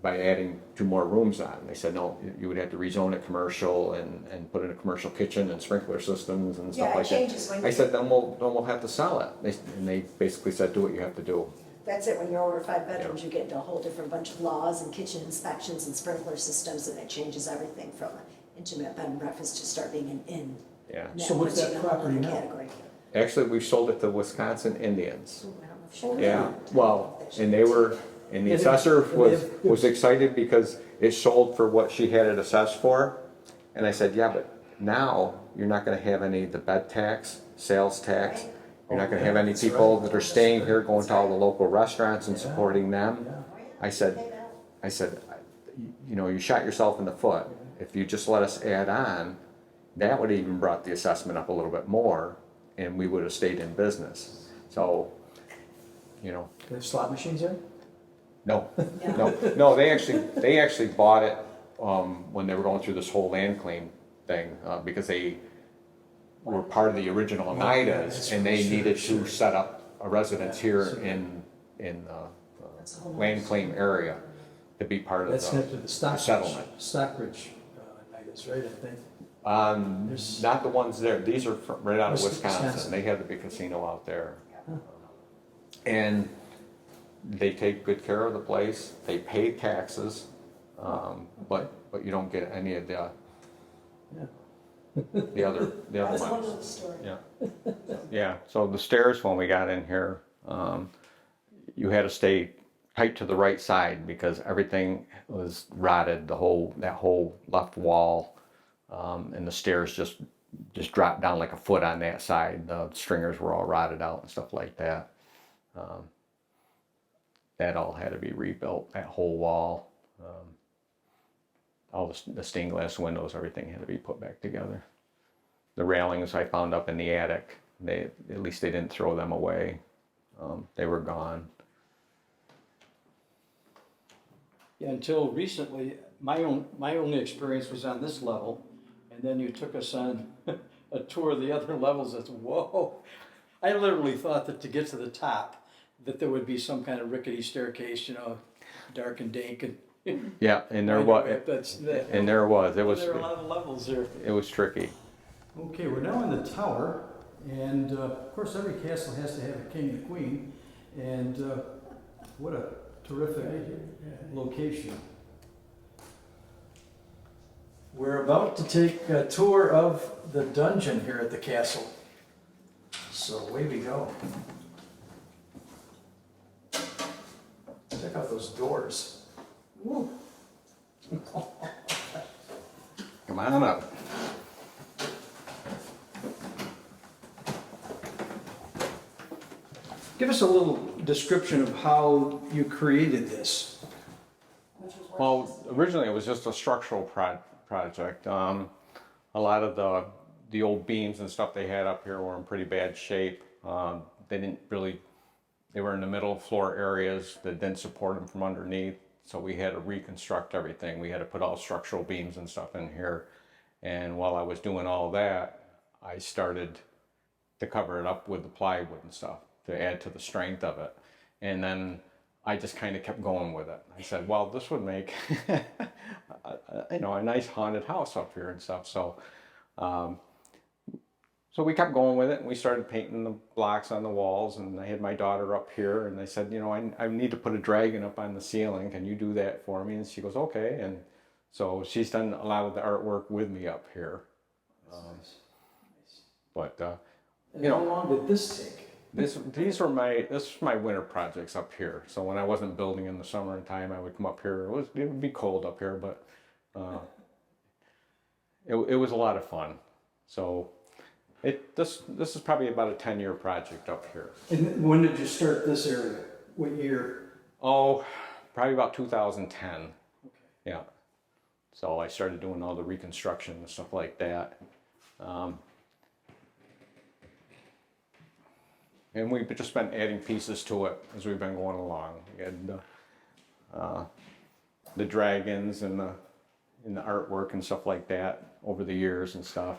by adding 2 more rooms on. And they said, no, you would have to rezone it commercial and put in a commercial kitchen and sprinkler systems and stuff Yeah, it like that. changes when I you- said, then we'll have to sell it. And they basically said, do what you have to do. That's it, when you're over 5 bedrooms, you get into a whole different bunch of laws and kitchen inspections and sprinkler systems, and it changes everything from an intimate bed and breakfast to start being an inn. Yeah. And So what's puts you that in a whole property other now? category. Actually, we sold it to Wisconsin Indians. Ooh, I don't know if she- Yeah, well, and they And the assessor was excited because it sold for what she had it assessed for. And I said, yeah, but now you're not gonna have any of the bed tax, sales tax. You're not gonna have any people that are staying here, going to all the local restaurants and supporting them. I said, you know, you shot yourself in the foot. If you just let us add on, that would even brought the assessment up a little bit more, and we would have stayed in business. So, you know. They have slot machines there? No, no. They actually bought it when they were going through this whole land claim thing because they were part of the original Oneidas, and they needed to set up a residence here in land claim area to be part of That's the connected to the settlement. Stockbridge Nights, right? I think. Not the ones there. These are right out of Wisconsin. Wisconsin. They have the big casino out there, and they take good care of the place. They pay taxes, but you don't get any of the other That's a whole ones. other story. Yeah. So the stairs when we got in here, you had to stay tight to the right side because everything was rotted. That whole left wall, and the stairs just dropped down like a foot on that side. The stringers were all rotted out and stuff like that. That all had to be rebuilt. That whole wall, all the stained glass windows, everything had to be put back together. The railings I found up in the attic. At least they didn't throw them away. They were gone. Yeah, until recently, my only experience was on this level, and then you took us on a tour of the other levels. That's whoa! I literally thought that to get to the top, that there would be some kind of rickety staircase, you know, dark and dank, and Yeah, and there was. And there was. It was. There are a lot of levels there. It was tricky. Okay, we're now in the tower, and of course, every castle has to have a king and a queen, and what a terrific location. We're about to take a tour of the dungeon here at the castle. So away we go. Check out those doors. Woo. Come on up. Give us a little description of how you created this. Well, originally it was just a structural project. A lot of the old beams and stuff they had up here were in pretty bad shape. They were in the middle floor areas that didn't support them from underneath. So we had to reconstruct everything. We had to put all structural beams and stuff in here. And while I was doing all that, I started to cover it up with the plywood and stuff to add to the strength of it. And then I just kind of kept going with it. I said, well, this would make a nice haunted house up here and stuff. So we kept going with it, and we started painting the blocks on the walls, and I had my daughter up here, and I said, you know, I need to put a dragon up on the ceiling. Can you do that for me? And she goes, okay. And so she's done a lot of the artwork with me up here. How long did this take? This is my winter projects up here. So when I wasn't building in the summertime, I would come up here. It would be cold up here, but it was a lot of fun. So this is probably about a 10-year project up here. And when did you start this area? What year? Oh, probably about 2010. Okay. Yeah. So I started doing all the reconstruction and stuff like that. And we've just been adding pieces to it as we've been going along. We had the dragons and the artwork and stuff like that over the years and stuff.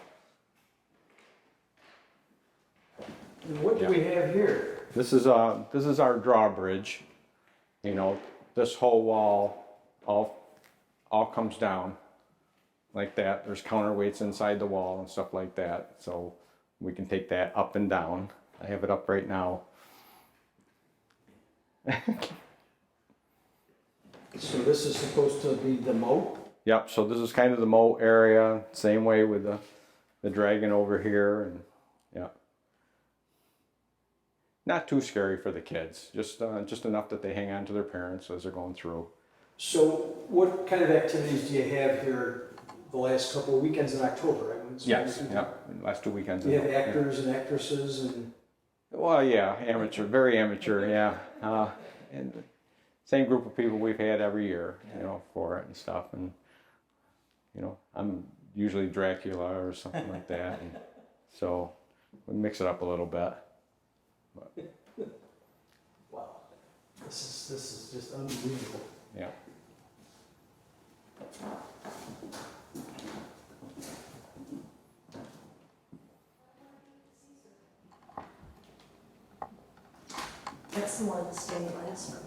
And what do we have here? This is our drawbridge. You know, this whole wall all comes down like that. There's counterweights inside the wall and stuff like that. So we can take that up and down. I have it up right now. So this is supposed to be the moat? Yep, so this is kind of the moat area. Same way with the dragon over here. And yeah. Not too scary for the kids, just enough that they hang on to their parents as they're going through. So what kind of activities do you have here the last couple of weekends in October? Right? Yes, yeah, last 2 weekends. Do you have actors and actresses and? Well, yeah, amateur, very amateur, yeah. And same group of people we've had every year, for it and stuff. And, I'm usually Dracula or something like that. And so we mix it up a little bit. But, Wow, this is just unbelievable. yeah. That's the one that stayed last room.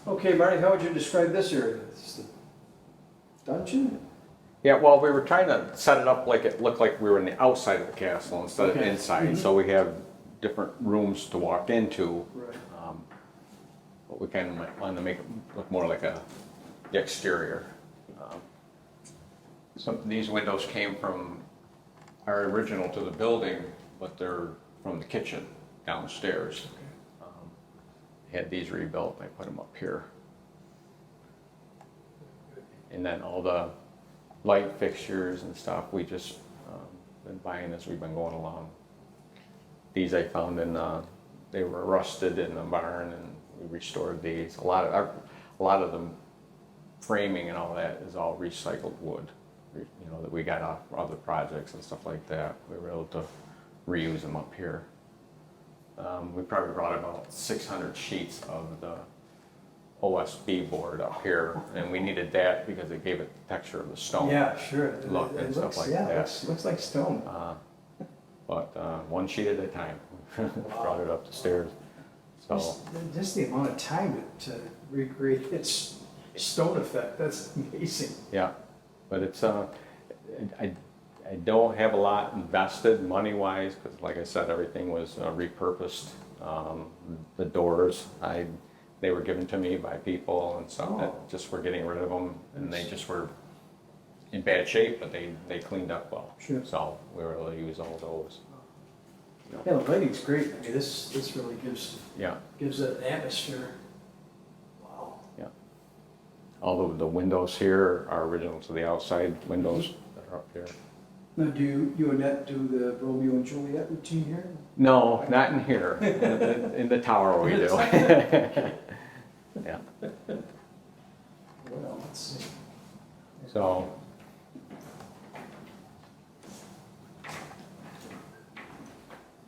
Okay, Marty, how would you describe this area? It's the dungeon? Yeah, well, we were trying to set it up like it looked like we were in the outside of the castle instead of Okay. inside. So we have different rooms to walk into. Right. But we kind of wanted to make it look more like the exterior. Some of these windows came from our original to the building, but they're from the kitchen downstairs. Had these rebuilt, and I put them up here. And then all the light fixtures and stuff, we just been buying as we've been going along. These I found they were rusted in the barn, and we restored these. A lot of the framing and all that is all recycled wood, that we got off other projects and stuff like that. We were able to reuse them up here. We probably brought about 600 sheets of the OSB board up here, and we needed that because it gave it the texture of the stone. Yeah, sure. Look and stuff like that. Looks like stone. But one sheet at a time. Brought it up the stairs. So Just the amount of time to recreate its stone effect, that's amazing. yeah, but it's I don't have a lot invested money-wise because, like I said, everything was repurposed. The doors, they were given to me by people and stuff that just were getting rid of them, and they just were in bad shape, but they cleaned up well. Sure. So we were able to use all those. Yeah, the lighting's great. I mean, this really gives Yeah, it an atmosphere. Wow. yeah. All of the windows here are original to the outside windows that are up here. Now, do you and Annette do the Romeo and Juliet routine here? No, not in here. In the tower we do. Yeah. Well, let's see. So.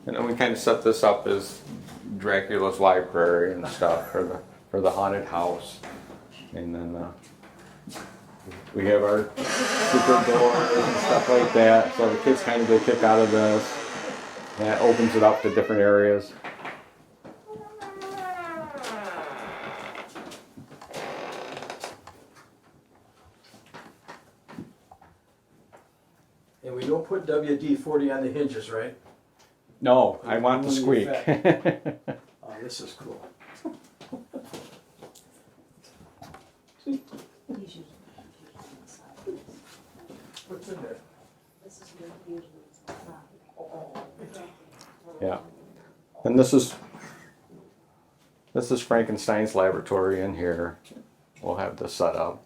And then we kind of set this up as Dracula's library and stuff for the haunted house. And then we have our secret doors and stuff like that. So the kids kind of get a kick out of this. And that opens it up to different areas. And we don't put WD-40 on the hinges, right? No, I want the squeak. Oh, this is cool. What's in there? Yeah. And this is Frankenstein's laboratory in here. We'll have this set up.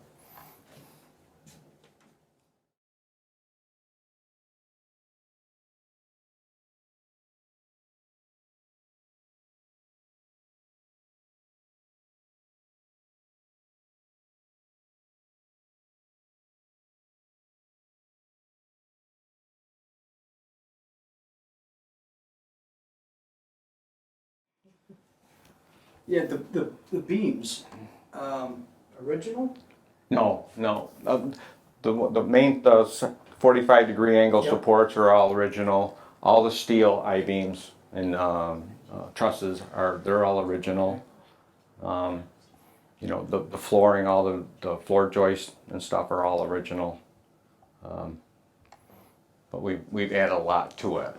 Yeah, the beams, original? No. The main 45-degree angle Yep. supports are all original. All the steel I-beams and trusses they're all original. The flooring, all the floor joists and stuff are all original. But we've added a lot to it.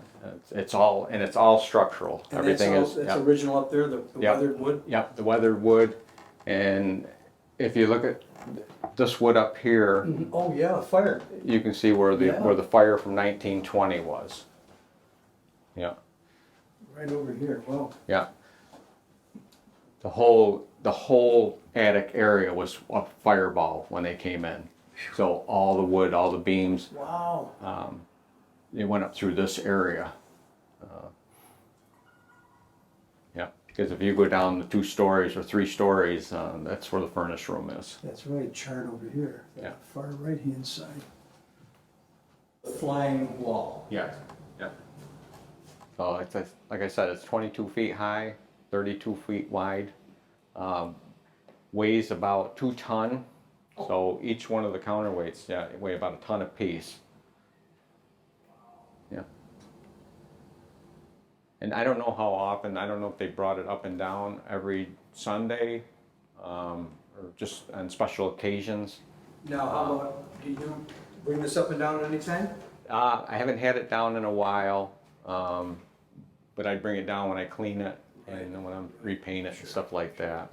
It's all structural. And Everything that's is. that's original up there, the Yep. weathered wood? Yep, the weathered wood. And if you look at this wood up here, Oh, yeah, fire. you can see where the Yeah. where the fire from 1920 was. Yeah, Right over here, wow. yeah. The whole attic area was a fireball when they came in. So all the wood, all the beams, Wow. they went up through this area. Yeah, because if you go down the 2 stories or 3 stories, that's where the furnace room is. That's right, chart over here. Yeah. Far right-hand side. Flying wall. Yeah, yeah. So it's like I said, it's 22 feet high, 32 feet wide, weighs about 2 ton. So each one of the counterweights, yeah, weigh about a ton apiece. Yeah. And I don't know how often. I don't know if they brought it up and down every Sunday, or just on special occasions. Now, how about, do you bring this up and down anytime? I haven't had it down in a while, but I bring it down when I clean it and then when I'm repaint it and stuff like that.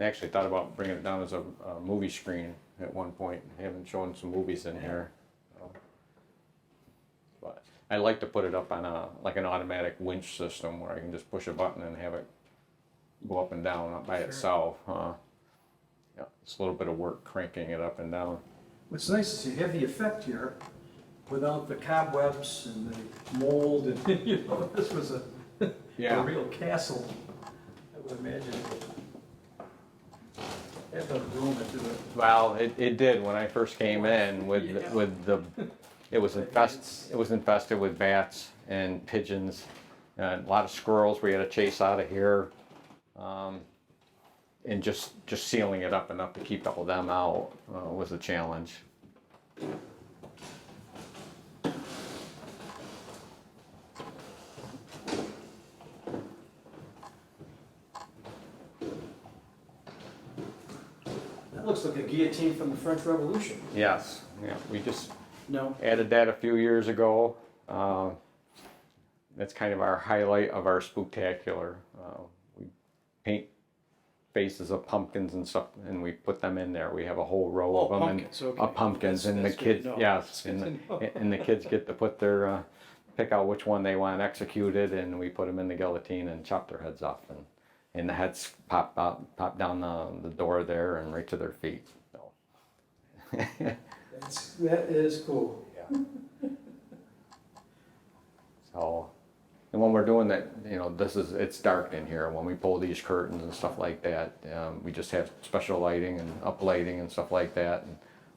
I actually thought about bringing it down as a movie screen at one point, having shown some movies in here. But I like to put it up on like an automatic winch system where I can just push a button and have it go up and down by itself. Yeah, it's a little bit of work cranking it up and down. What's nice is you have the effect here without the cobwebs and the mold and, you know, this was a Yeah. real castle, I would imagine. Have a room to do it. Well, it did when I first came in with the it was infested with bats and pigeons and a lot of squirrels we had to chase out of here, and just sealing it up enough to keep all of them out was a challenge. That looks like a guillotine from the French Revolution. Yes, yeah, we just No. added that a few years ago. That's kind of our highlight of our spooktacular. We paint faces of pumpkins and stuff, and we put them in there. We have a whole row Oh, of them, pumpkins, okay. pumpkins, and the That's good kids, to know. yes, That's good to know. and the kids get to put their pick out which one they want executed, and we put them in the guillotine and chop their heads off, and the heads pop down the door there and right to their feet. So. That is cool. Yeah. So, and when we're doing that, you know, it's dark in here. When we pull these curtains and stuff like that, we just have special lighting and uplighting and stuff like that. And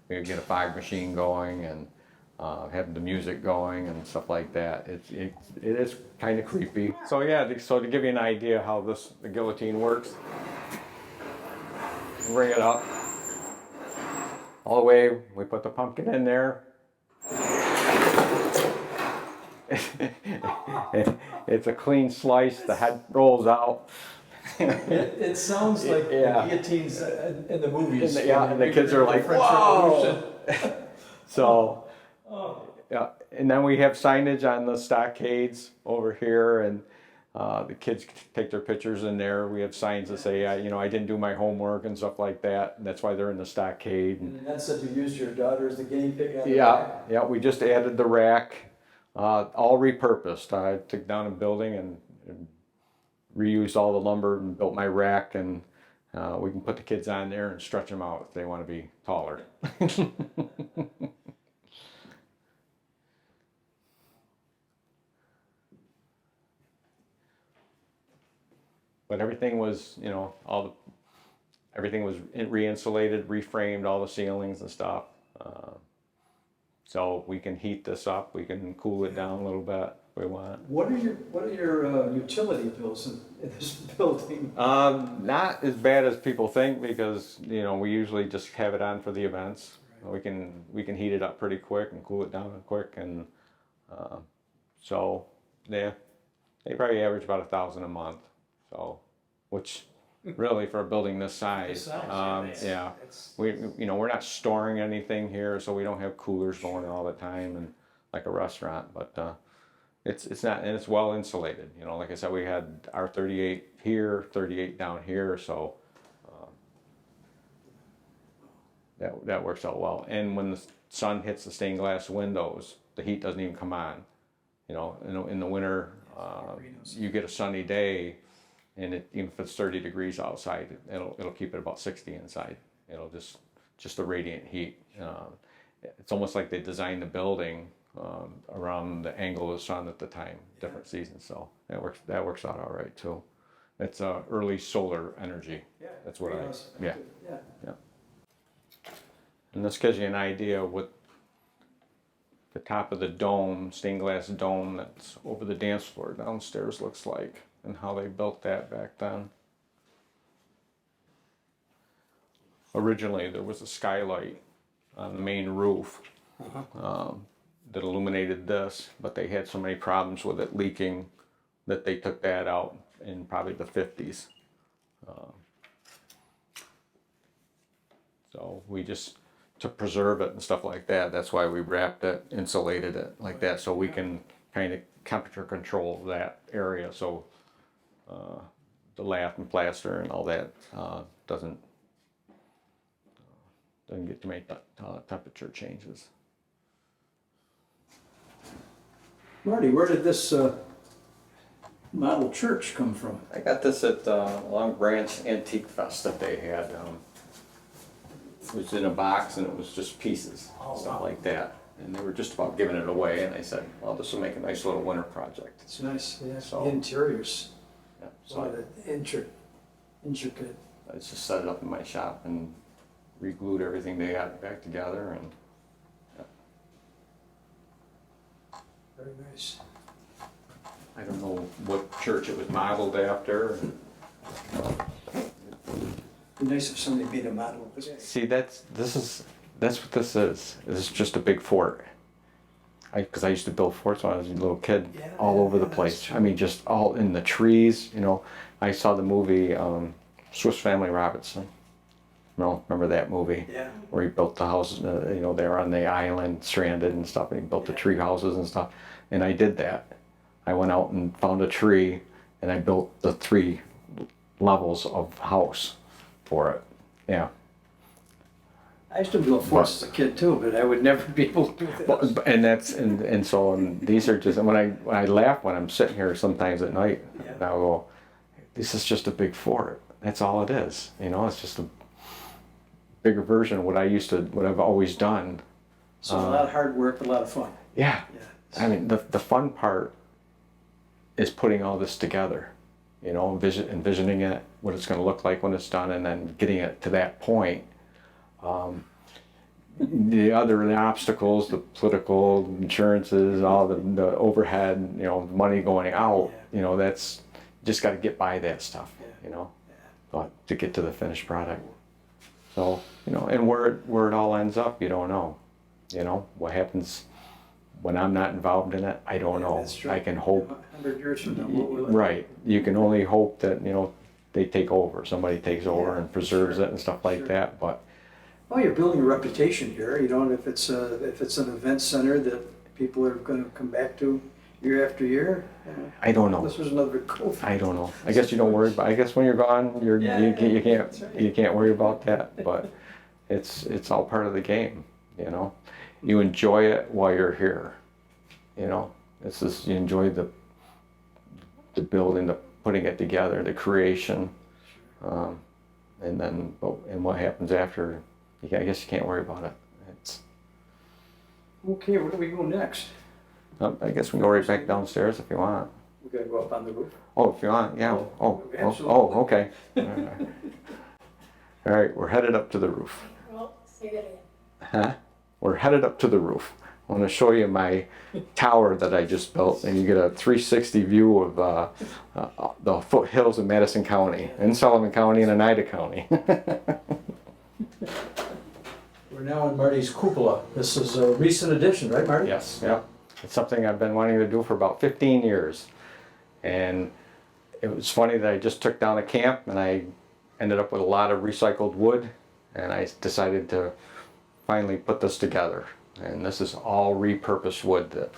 we get a fog machine going and have the music going and stuff like that. It is kind of creepy. So yeah, so to give you an idea how the guillotine works, bring it up all the way. We put the pumpkin in there. It's a clean slice. The head rolls out. It sounds like Yeah. guillotines in the movies. And the kids are like, French "Whoa!" Revolution. So, Oh. yeah. And then we have signage on the stockades over here, and the kids take their pictures in there. We have signs that say, I didn't do my homework and stuff like that. And that's why they're in the stockade. And And that said, you used your daughter as the guinea pig on the yeah, back. yeah. We just added the rack, all repurposed. I took down a building and reused all the lumber and built my rack, and we can put the kids on there and stretch them out if they want to be taller. But everything was, everything was re-insulated, reframed, all the ceilings and stuff. So we can heat this up. We can cool it down a little bit if we want. What are your utility bills in this building? Not as bad as people think, because we usually just have it on for the events. Right. We can heat it up pretty quick and cool it down quick, and so yeah, they probably average about $1,000 a month. So, which really for a building this size, yeah, we're not storing anything here, so we don't have coolers going all the time and like a restaurant, but it's not, and it's well insulated. Like I said, we had our 38 here, 38 down here, so that works out well. And when the sun hits the stained glass windows, the heat doesn't even come on. You know, in the winter, you get a sunny day, and even if it's 30 degrees outside, it'll keep it about 60 inside. It'll just the radiant heat. It's almost like they designed the building around the angle of the sun at the time, different seasons. So that works out all right too. It's early solar energy. Yeah, That's what yeah. yeah. And this gives you an idea what the top of the dome, stained glass dome that's over the dance floor downstairs looks like, and how they built that back then. Originally, there was a skylight on the main roof that illuminated this, but they had so many problems with it leaking that they took that out in probably the 50s. So we just, to preserve it and stuff like that, that's why we wrapped it, insulated it like that, so we can kind of temperature control that area, so the lath and plaster and all that doesn't get too many temperature changes. Marty, where did this model church come from? I got this at Long Branch Antique Fest that they had. It was in a box and it was just pieces, stuff like that. And they were just about giving it away, and I said, well, this will make a nice little winter project. It's nice, yeah. So- The interiors, Yeah, a lot so of intricate. I just set it up in my shop and re-glued everything they got back together, and Very nice. I don't know what church it was modeled after. Be nice if somebody made a model of this. See, that's what this is. This is just a big fort. Because I used to build forts when I was a little kid, Yeah, all over the that's place. true. I mean, just all in the trees. You know, I saw the movie Swiss Family Robinson. No, remember that movie? Yeah. Where he built the houses. You know, they were on the island, stranded and stuff, and he built the tree houses and stuff. And I did that. I went out and found a tree, and I built the 3 levels of house for it. Yeah. I used to build forts as a kid too, but I would never be able to do this. And that's and these are just, and when I laugh when I'm sitting here sometimes at night, Yeah. and I go, this is just a big fort. That's all it is. You know, it's just a bigger version of what I've always done. So a lot of hard work, but a lot of fun. Yeah. Yeah. I mean, the fun part is putting all this together. You know, envisioning it, what it's going to look like when it's done, and then getting it to that point. The obstacles, the political insurances, all the overhead, you know, money going out, Yeah. you know, that's just got to get by that stuff, Yeah. you know, to get to the finished product. So, you know, and where it all ends up, you don't know. You know, what happens when I'm not involved in it, I don't know. That's true. I can hope. 100 years from now, what will it Right. You can only hope that, you know, they take over. Somebody takes over Yeah, and preserves sure, it and stuff like sure. that. But Well, you're building a reputation here. You know, and if it's an event center that people are going to come back to year after year, I don't know. this was another COVID. I don't know. I guess you don't worry about. I guess when you're gone, Yeah, you that's right. can't worry about that. But it's all part of the game. You know, you enjoy it while you're here. You know, you enjoy the building, the putting it together, the creation, and then what happens after. I guess you can't worry about it. Okay, where do we go next? I guess we can go right back downstairs if you want. We got to go up on the roof. Oh, if you want, yeah. Absolutely. Okay. All right, we're headed up to the roof. Well, say that again. Huh? We're headed up to the roof. I want to show you my tower that I just built, and you get a 360 view of the foothills of Madison County, and Sullivan County, and Oneida County. We're now in Marty's cupola. This is a recent addition, right, Marty? Yes, yeah. It's something I've been wanting to do for about 15 years. And it was funny that I just took down a camp and I ended up with a lot of recycled wood, and I decided to finally put this together. And this is all repurposed wood that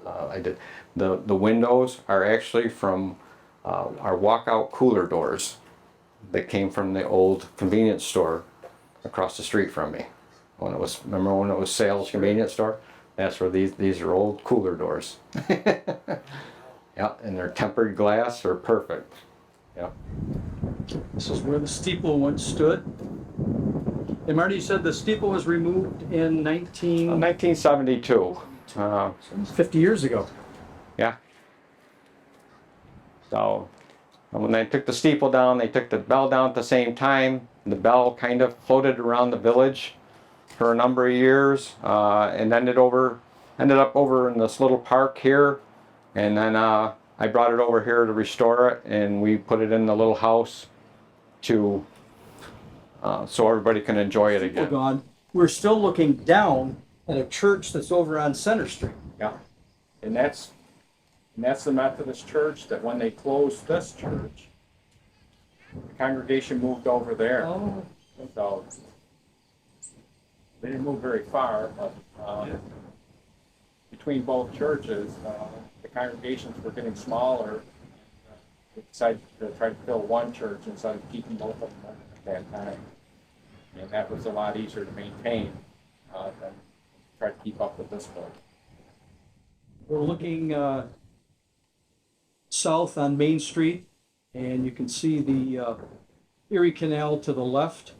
I did. The windows are actually from our walkout cooler doors that came from the old convenience store across the street from me. remember when it was Sales Convenience Store? That's where these are old cooler doors. Yeah, and they're tempered glass, are perfect. Yeah. This is where the steeple once stood. And Marty, you said the steeple was removed in 1972. 50 years ago. Yeah. So when they took the steeple down, they took the bell down at the same time. The bell kind of floated around the village for a number of years, and ended up over in this little park here. And then I brought it over here to restore it, and we put it in the little house to so everybody can enjoy it again. Gone. We're still looking down at a church that's over on Center Street. Yeah, and that's the Methodist church that when they closed this church, the congregation moved over there. Oh. So they didn't move very far, but between both churches, the congregations were getting smaller. They decided to try to fill one church instead of keeping both of them at that time. And that was a lot easier to maintain than try to keep up with this one. We're looking south on Main Street, and you can see the Erie Canal to the left.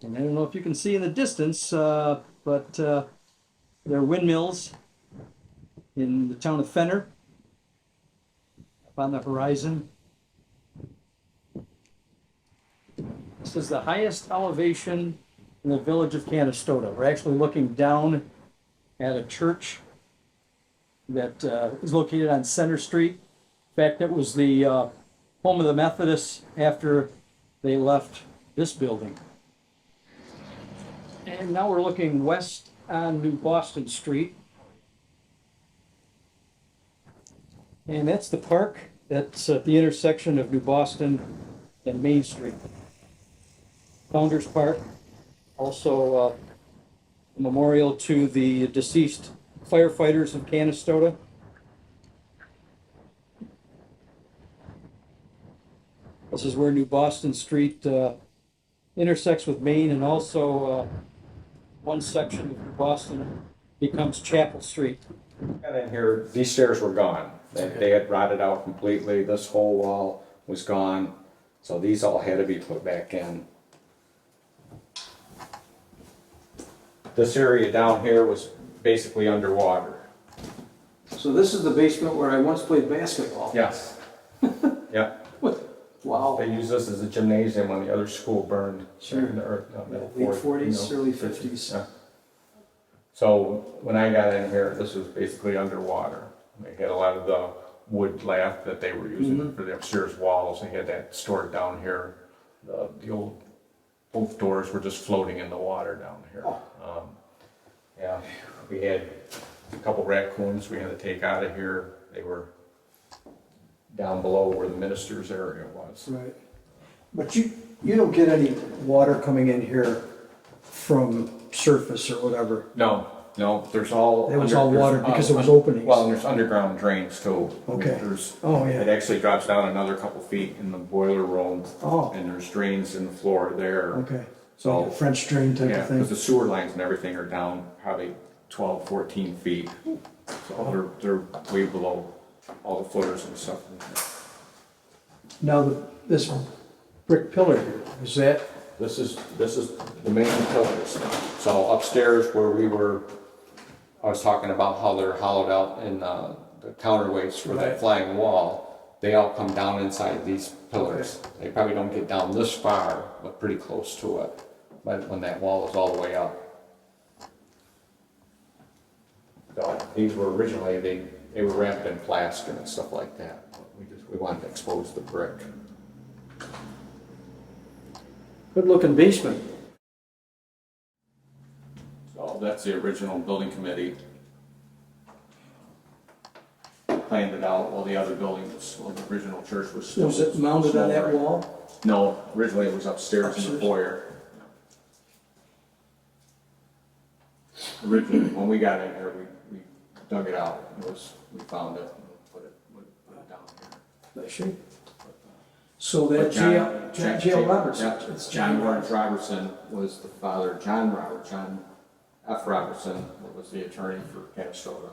And I don't know if you can see in the distance, but there are windmills in the town of Fenner up on the horizon. This is the highest elevation in the village of Canastota. We're actually looking down at a church that is located on Center Street. In fact, it was the home of the Methodists after they left this building. And now we're looking west on New Boston Street. And that's the park that's at the intersection of New Boston and Main Street. Founders Park, also a memorial to the deceased firefighters of Canastota. This is where New Boston Street intersects with Main, and also one section of New Boston becomes Chapel Street. Got in here, these stairs were gone. They had rotted out completely. This whole wall was gone. So these all had to be put back in. This area down here was basically underwater. So this is the basement where I once played basketball. Yes. Yeah. Wow. They used this as a gymnasium when the other school burned. Sure. In the Late 40s, early 50s. Yeah. So when I got in here, this was basically underwater. They had a lot of the wood lath that they were using for the upstairs walls. They had that stored down here. The old both doors were just floating in the water down here. Yeah, we had a couple raccoons we had to take out of here. They were down below where the minister's area was. Right. But you don't get any water coming in here from surface or whatever. No, there's all. It was all water because it was openings. Well, and there's underground drains too. Okay. There's, Oh, yeah. It actually drops down another couple feet in the boiler room. Oh. And there's drains in the floor there. Okay. So like a French drain type Yeah, of thing. because the sewer lines and everything are down probably 12, 14 feet. So they're way below all the footers and stuff. Now this brick pillar here, is that? This is the main pillars. So upstairs where I was talking about how they're hollowed out in the counterweights for that flying wall. They all come down inside these pillars. Okay. They probably don't get down this far, but pretty close to it. But when that wall is all the way up. So these were originally, they were wrapped in plaster and stuff like that. We wanted to expose the brick. Good looking basement. So that's the original building committee. Planned it out while the other buildings, well, the original church was still. Was it mounted on that wall? No, originally it was upstairs in the foyer. Originally, when we got in here, we dug it out. We found it and put it down here. Nice shape. So that J.L. Robertson. Yep, It's John Lawrence Robertson was the father, John F. Robertson was the attorney for Canastota.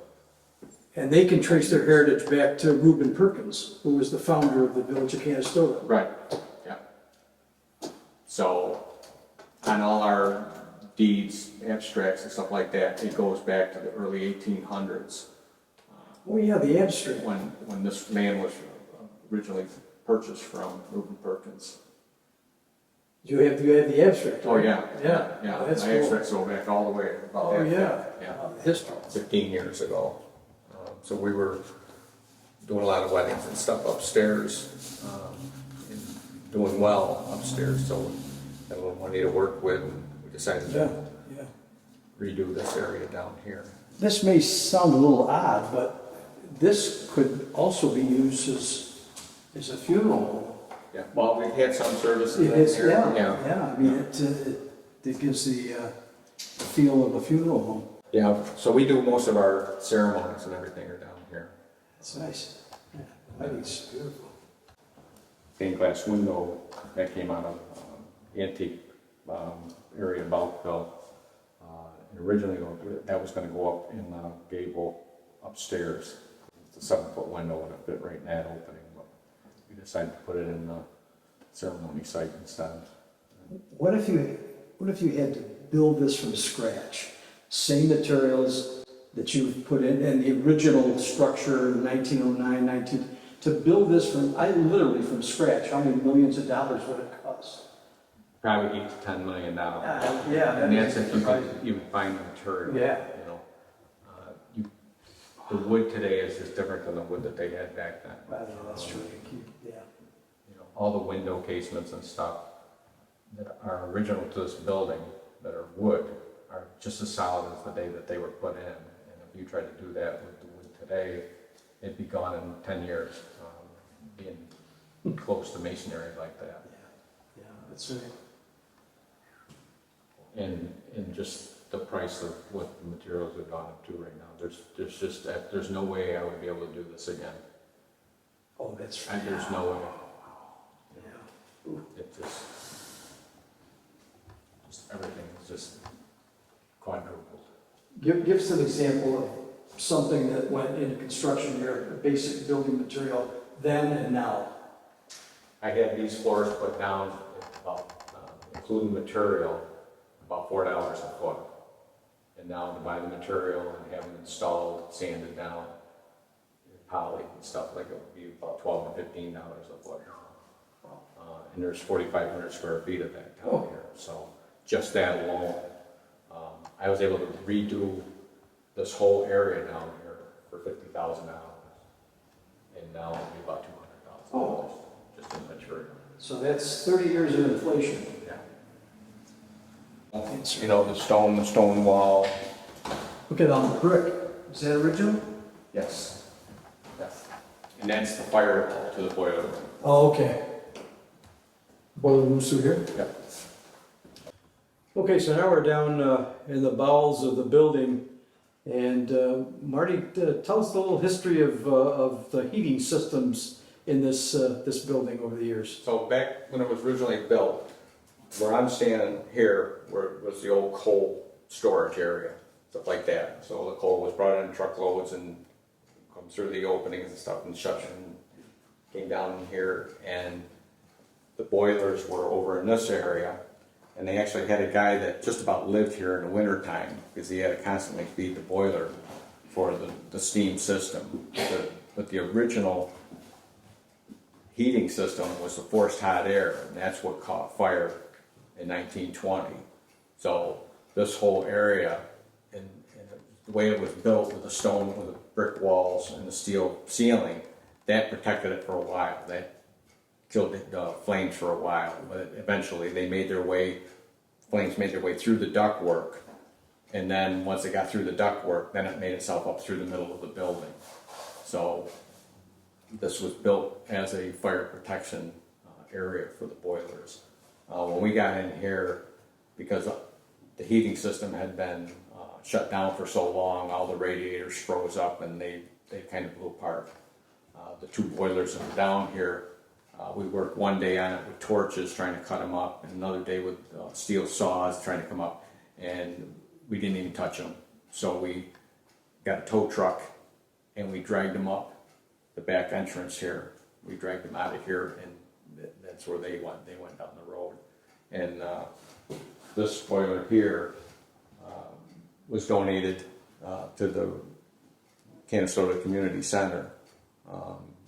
And they can trace their heritage back to Reuben Perkins, who was the founder of the village of Canastota. Right, yeah. So, on all our deeds, abstracts and stuff like that, it goes back to the early 1800s, Oh yeah, the abstract. when this land was originally purchased from Reuben Perkins. You have the abstract. Oh, yeah. Yeah. Yeah, That's my cool. abstracts go back all the way about Oh, that. yeah. Yeah, History. 15 years ago. So we were doing a lot of weddings and stuff upstairs, and doing well upstairs, so we had a little money to work with, and we decided Yeah, to yeah. redo this area down here. This may sound a little odd, but this could also be used as a funeral home. Yeah, well, we had some services It in is, here. yeah. I mean, it gives the feel of a funeral home. Yeah, so we do most of our ceremonies and everything are down here. That's nice. Yeah, I think it's beautiful. Stained glass window that came out of antique area of Bulkville. And originally that was going to go up in the gable upstairs. It's a 7-foot window would have fit right in that opening, but we decided to put it in the ceremony site instead. What if you had to build this from scratch? Same materials that you've put in, and the original structure in 1909, to build this literally from scratch, how many millions of dollars would it cost? Probably $8 to $10 million. Yeah. And that's if you can find the material. Yeah. You know, the wood today is just different than the wood that they had back then. That's true. Yeah. You know, all the window casements and stuff that are original to this building that are wood are just as solid as the day that they were put in. And if you try to do that with the wood today, it'd be gone in 10 years, being close to masonry like that. Yeah, that's right. And just the price of what the materials have gone up to right now. There's no way I would be able to do this again. Oh, that's right. There's no way. Yeah. It just everything is just quadrupled. Give us an example of something that went into construction here, a basic building material, then and now. I had these floors put down at about, including material, about $4 a foot. And now to buy the material and have them installed, sanded down, poly and stuff like it would be about $12 to $15 a foot. And there's 4,500 square feet of that down here. So just that alone, I was able to redo this whole area down here for $50,000. And now it'll be about $200,000 just in material. So that's 30 years of inflation. Yeah. You know, the stone wall. Look at on the brick. Is that original? Yes. Yes. And that's the fire to the boiler room. Oh, okay. Boiler room's through here? Yep. Okay, so now we're down in the bowels of the building, and Marty, tell us the little history of the heating systems in this building over the years. So back when it was originally built, where I'm standing here was the old coal storage area, stuff like that. So the coal was brought in truckloads and come through the openings and stuff and shut and came down in here, and the boilers were over in this area. And they actually had a guy that just about lived here in the wintertime because he had to constantly feed the boiler for the steam system. But the original heating system was the forced hot air, and that's what caught fire in 1920. So this whole area, and the way it was built with the stone, with the brick walls and the steel ceiling, that protected it for a while. That killed the flames for a while, but eventually flames made their way through the ductwork, and then once it got through the ductwork, then it made itself up through the middle of the building. So this was built as a fire protection area for the boilers. When we got in here, because the heating system had been shut down for so long, all the radiators froze up and they kind of blew apart. The two boilers that were down here, We worked one day on it with torches trying to cut them up, and another day with steel saws trying to come up, and we didn't even touch them. So we got a tow truck and we dragged them up the back entrance here. We dragged them out of here, and that's where they went. They went down the road. And this boiler here was donated to the Canastota Community Center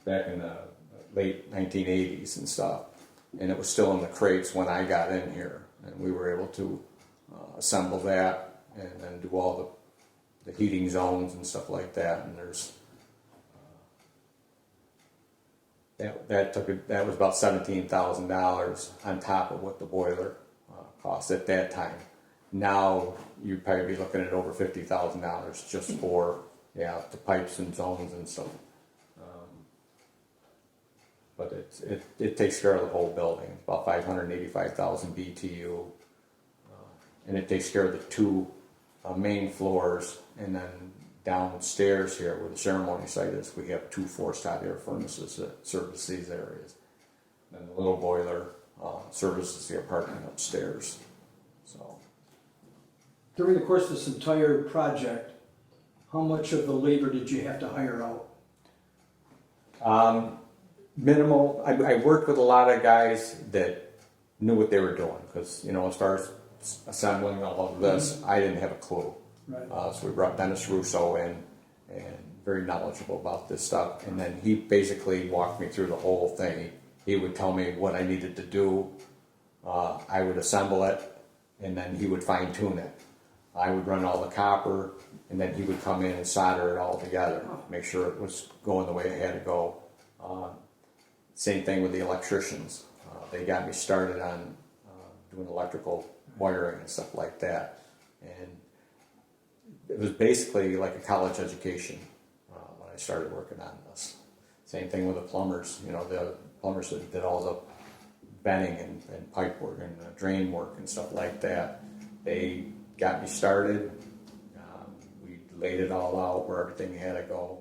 back in the late 1980s and stuff. And it was still in the crates when I got in here. And we were able to assemble that and then do all the heating zones and stuff like that. And there's that was about $17,000 on top of what the boiler cost at that time. Now you'd probably be looking at over $50,000 just for the pipes and zones and stuff. But it takes care of the whole building. It's about 585,000 BTU, and it takes care of the two main floors, and then downstairs here where the ceremony site is, we have 2 forced hot air furnaces that service these areas. And the little boiler services the apartment upstairs. So During the course of this entire project, how much of the labor did you have to hire out? minimal. I worked with a lot of guys that knew what they were doing, because as far as assembling all of this, I didn't have a clue. Right. So we brought Dennis Russo in, and very knowledgeable about this stuff. And then he basically walked me through the whole thing. He would tell me what I needed to do. I would assemble it, and then he would fine tune it. I would run all the copper, and then he would come in and solder it all together, make sure it was going the way it had to go. Same thing with the electricians. They got me started on doing electrical wiring and stuff like that. And it was basically like a college education when I started working on this. Same thing with the plumbers. The plumbers that did all the venting and pipe work and drain work and stuff like that. They got me started. We laid it all out where everything had to go,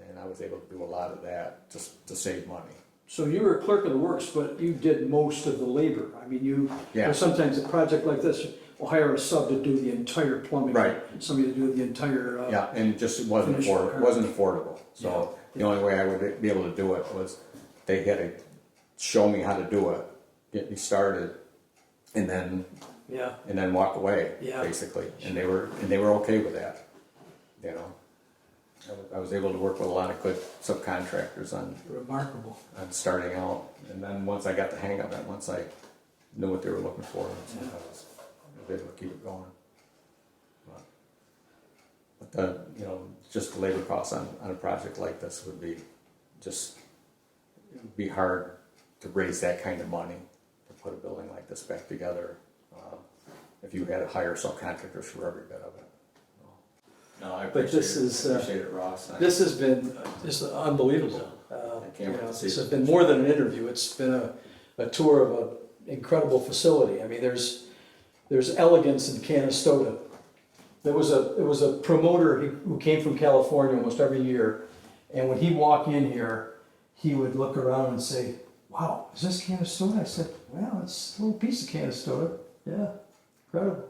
and I was able to do a lot of that just to save money. So you were a clerk of the works, but you did most of the labor. I mean, sometimes a project like this, we'll hire a sub to do the entire plumbing. Right. Somebody to do the entire. And it just wasn't affordable. So the only way I would be able to do it was they had to show me how to do it, get me started, and then walk away, basically. And they were okay with that. I was able to work with a lot of good subcontractors on starting out, and then once I got the hang of it, once I knew what they were looking for, I was able to keep it going. But just the labor costs on a project like this would be it would be hard to raise that kind of money to put a building like this back together if you had to hire subcontractors for every bit of it. No, I appreciate it, Ross. This has been just unbelievable. This has been more than an interview. It's been a tour of an incredible facility. I mean, there's elegance in Canastota. There was a promoter who came from California almost every year, and when he'd walk in here, he would look around and say, "Wow, is this Canastota?" I said, "Well, it's a little piece of Canastota." Yeah, incredible.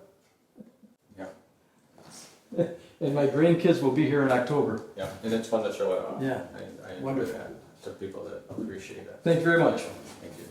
Yeah. And my grandkids will be here in October. Yeah, and it's fun to show it off. Yeah, I wonderful. To people that appreciate it. Thank you very much. Thank you.